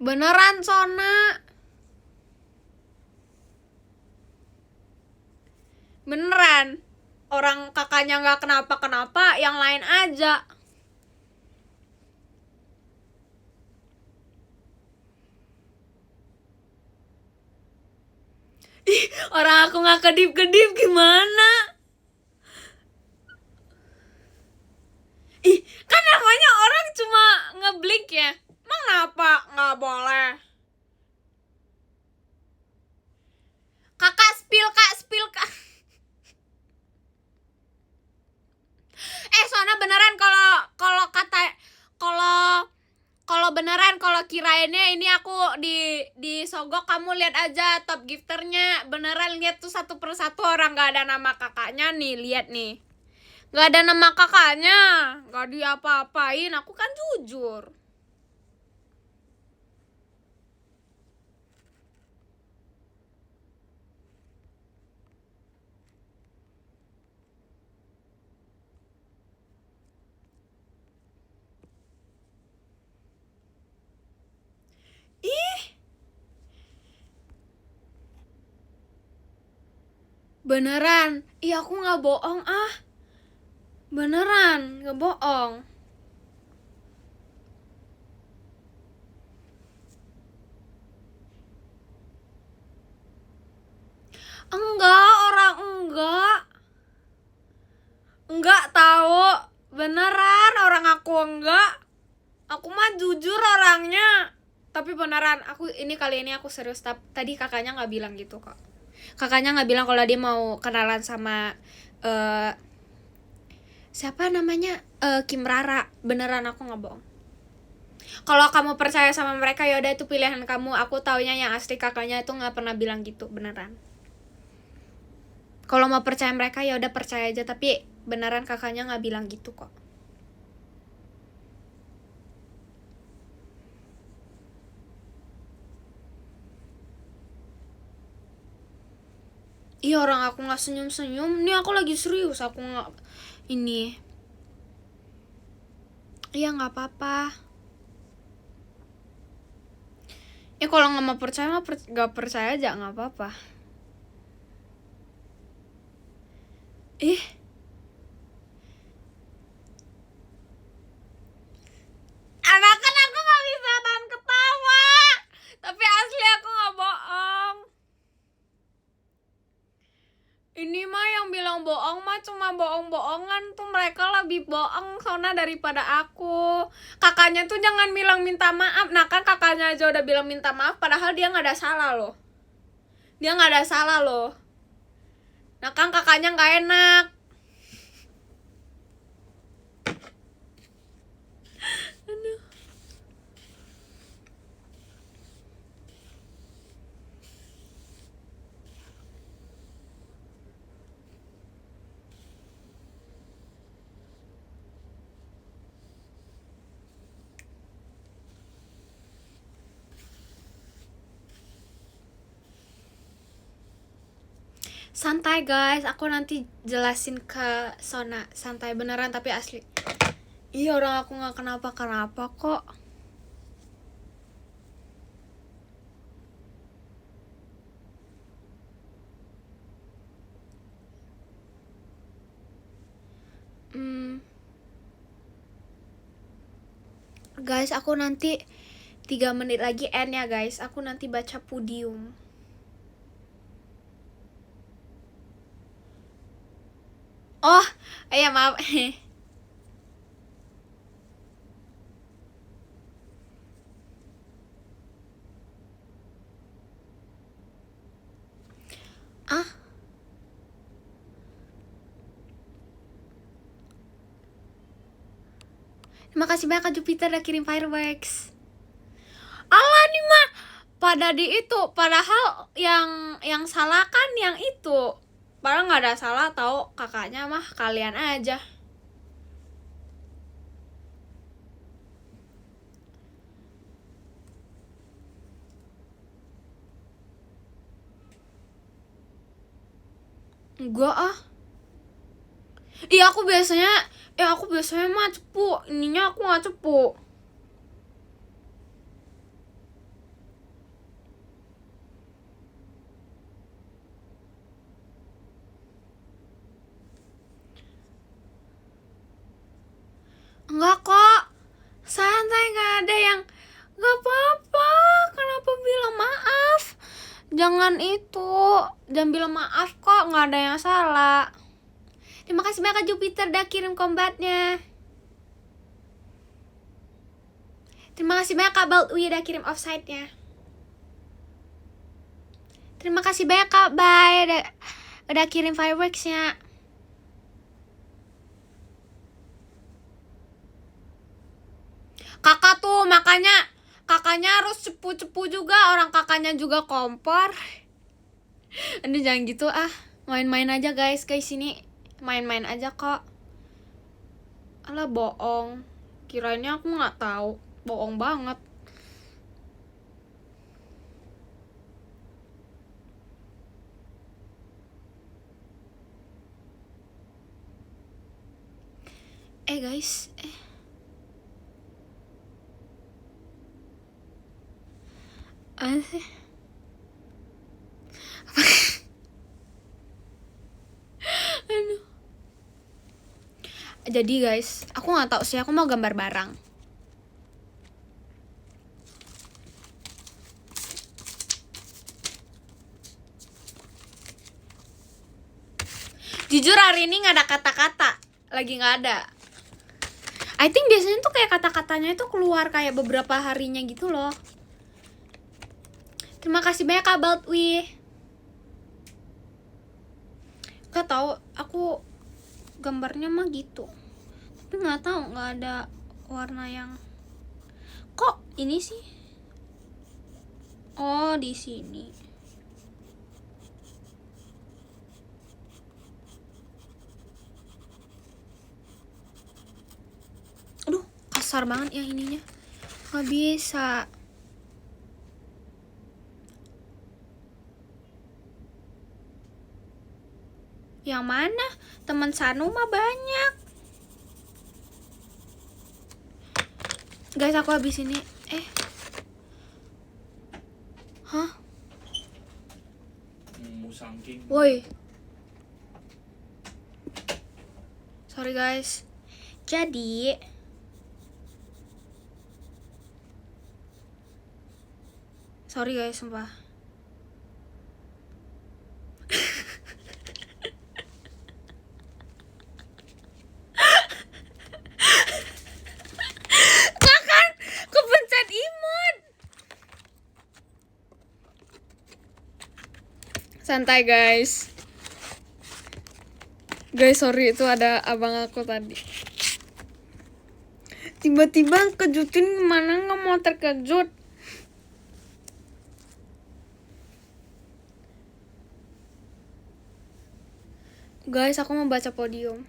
S1: Beneran, Sona. Beneran. Orang kakaknya nggak kenapa-kenapa, yang lain aja. Orang aku nggak kedip-kedip gimana? Kan namanya orang cuma ngeblink ya. Emang kenapa nggak boleh? Kakak spill kak. Soalnya beneran kalau beneran, kalau kirainnya ini aku di sogok, kamu lihat aja top gifternya. Beneran lihat tuh satu persatu orang nggak ada nama kakaknya nih, lihat nih. Nggak ada nama kakaknya, nggak diapa-apain. Aku kan jujur. Beneran, aku nggak bohong Beneran, gak bohong. Enggak, orang enggak. Enggak tahu. Beneran orang aku enggak. Aku mah jujur orangnya. Tapi beneran, kali ini aku serius. Tadi kakaknya nggak bilang gitu kok. Kakaknya nggak bilang kalau dia mau kenalan sama siapa namanya, Kim Rara. Beneran, aku nggak bohong. Kalau kamu percaya sama mereka ya udah, itu pilihan kamu. Aku taunya yang asli kakaknya itu nggak pernah bilang gitu, beneran. Kalau mau percaya mereka ya udah percaya aja, tapi beneran kakaknya nggak bilang gitu kok. Iya, orang aku nggak senyum-senyum. Ini aku lagi serius, aku nggak ini. Iya, nggak apa-apa. Ya kalau nggak mau percaya mah nggak percaya aja, nggak apa-apa. Ih, anak kan aku nggak bisa tahan ketawa. Tapi asli aku nggak bohong. Ini mah yang bilang bohong mah cuma bohong-bohongan tuh, mereka lebih bohong soalnya daripada aku. Kakaknya tuh jangan bilang minta maaf. Nah kan kakaknya aja udah bilang minta maaf, padahal dia nggak ada salah loh. Dia nggak ada salah loh. Nah kan kakaknya nggak enak. Aduh. Santai guys, aku nanti jelasin ke Sona. Santai beneran tapi asli. Iya, orang aku nggak kenapa-kenapa kok. Guys, aku nanti 3 menit lagi end ya guys. Aku nanti baca podium. Oh, iya maaf. Ah, terima kasih banyak Kak Jupiter udah kirim fireworks. Allah nih mah pada di itu, padahal yang salah kan yang itu. Padahal nggak ada salah, tahu kakaknya mah kalian aja. Enggak ah. Iya aku biasanya mah cepu. Ininya aku nggak cepu. Enggak kok. Santai, nggak ada yang nggak apa-apa. Kenapa bilang maaf? Jangan itu. Jangan bilang maaf kok, nggak ada yang salah. Terima kasih banyak Kak Jupiter udah kirim kombatnya. Terima kasih banyak Kak Bald udah kirim offside-nya. Terima kasih banyak Kak Bay udah kirim fireworks-nya. Kakak tuh makanya kakaknya harus cepu-cepu juga, orang kakaknya juga kompor. Aduh jangan gitu ah. Main-main aja guys ini main-main aja kok. Alah bohong. Kirainnya aku nggak tahu. Bohong banget. Guys, apa sih? Aduh. Jadi guys, aku nggak tahu sih, aku mau gambar barang. Jujur hari ini nggak ada kata-kata, lagi nggak ada. I think biasanya tuh kayak kata-katanya itu keluar kayak beberapa harinya gitu loh. Terima kasih banyak About We. Gak tahu, aku gambarnya mah gitu. Tapi nggak tahu, nggak ada warna yang. Kok ini sih? Oh, di sini. Aduh, kasar banget yang ininya. Nggak bisa. Yang mana? Teman Sanu mah banyak. Guys, aku habis ini. Hah?
S2: Musangking.
S1: Woi. Sorry guys. Jadi sorry guys, sumpah. Kan kepencet imut. Santai guys. Guys, sorry, itu ada abang aku tadi. Tiba-tiba kejutin, mana nggak mau terkejut. Guys, aku mau baca podium.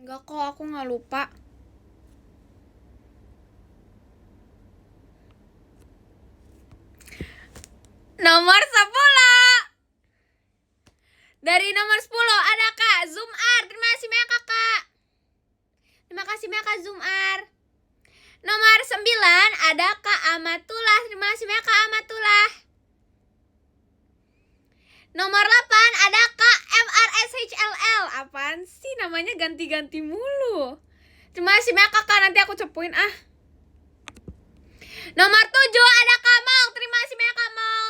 S1: Enggak kok, aku nggak lupa. Nomor 10. Dari nomor 10 ada Kak Zumar. Terima kasih banyak Kakak. Terima kasih banyak Kak Zumar. Nomor 9 ada Kak Amatullah. Terima kasih banyak Kak Amatullah. Nomor 8 ada Kak MRSHLL. Apaan sih namanya, ganti-ganti mulu. Terima kasih banyak Kakak, nanti aku cepuin ah. Nomor 7 ada Kak Mal. Terima kasih banyak Kak Mal.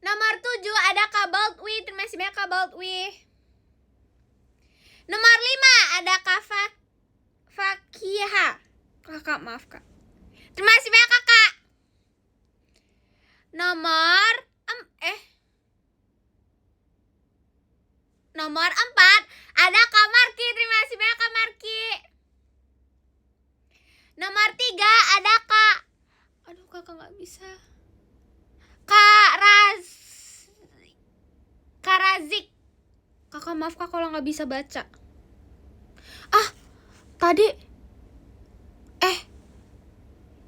S1: Nomor 7 ada Kak Baldwi. Terima kasih banyak Kak Baldwi. Nomor 5 ada Kak Fakiha. Kakak, maaf Kak. Terima kasih banyak Kakak. Nomor 4 ada Kak Marki. Terima kasih banyak Kak Marki. Nomor 3 ada Kak. Aduh, Kakak nggak bisa. Kak Razik. Kakak, maaf Kak kalau nggak bisa baca.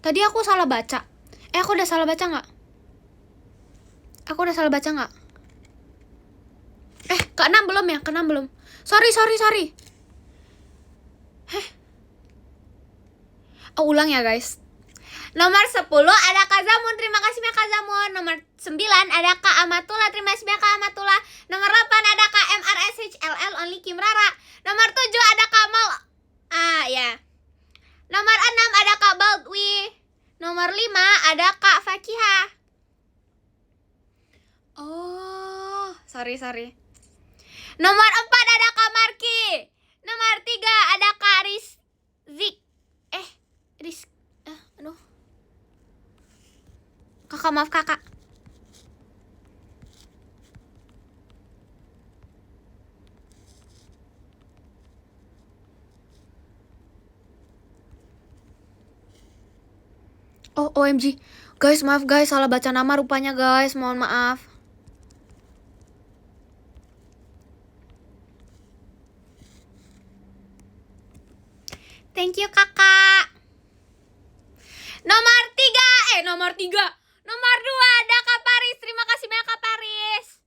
S1: Tadi aku salah baca. Aku udah salah baca nggak? Ke-6 belum ya? Ke-6 belum. Sorry. Ulang ya guys. Nomor 10 ada Kak Zamun. Terima kasih banyak Kak Zamun. Nomor 9 ada Kak Amatullah. Terima kasih banyak Kak Amatullah. Nomor 8 ada Kak MRSHLL Only Kim Rara. Nomor 7 ada Kak Mal. Ya. Nomor 6 ada Kak Baldwi. Nomor 5 ada Kak Fakiha. Oh, sorry. Nomor 4 ada Kak Marki. Nomor 3 ada Kak Rizky. Aduh. Kakak, maaf Kakak. Oh, OMG. Guys, maaf guys, salah baca nama rupanya guys. Mohon maaf. Thank you Kakak. Nomor 3. Nomor 2 ada Kak Paris. Terima kasih banyak Kak Paris.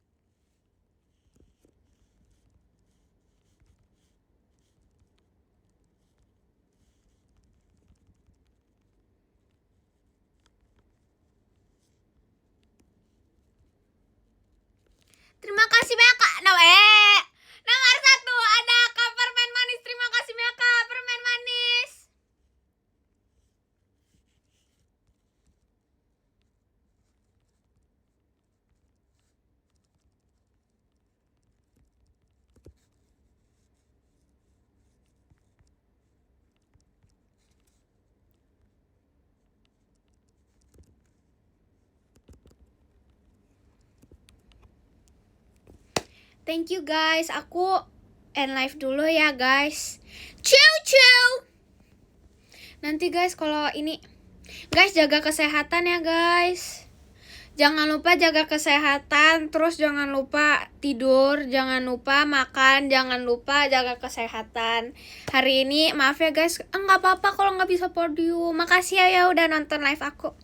S1: Thank you guys. Aku end live dulu ya guys. Ciao. Nanti guys kalau ini, guys jaga kesehatan ya guys. Jangan lupa jaga kesehatan, terus jangan lupa tidur, jangan lupa makan, jangan lupa jaga kesehatan. Hari ini maaf ya guys, nggak apa-apa kalau nggak bisa podium. Makasih ya udah nonton live aku.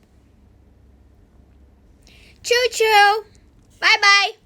S1: Ciao. Bye bye.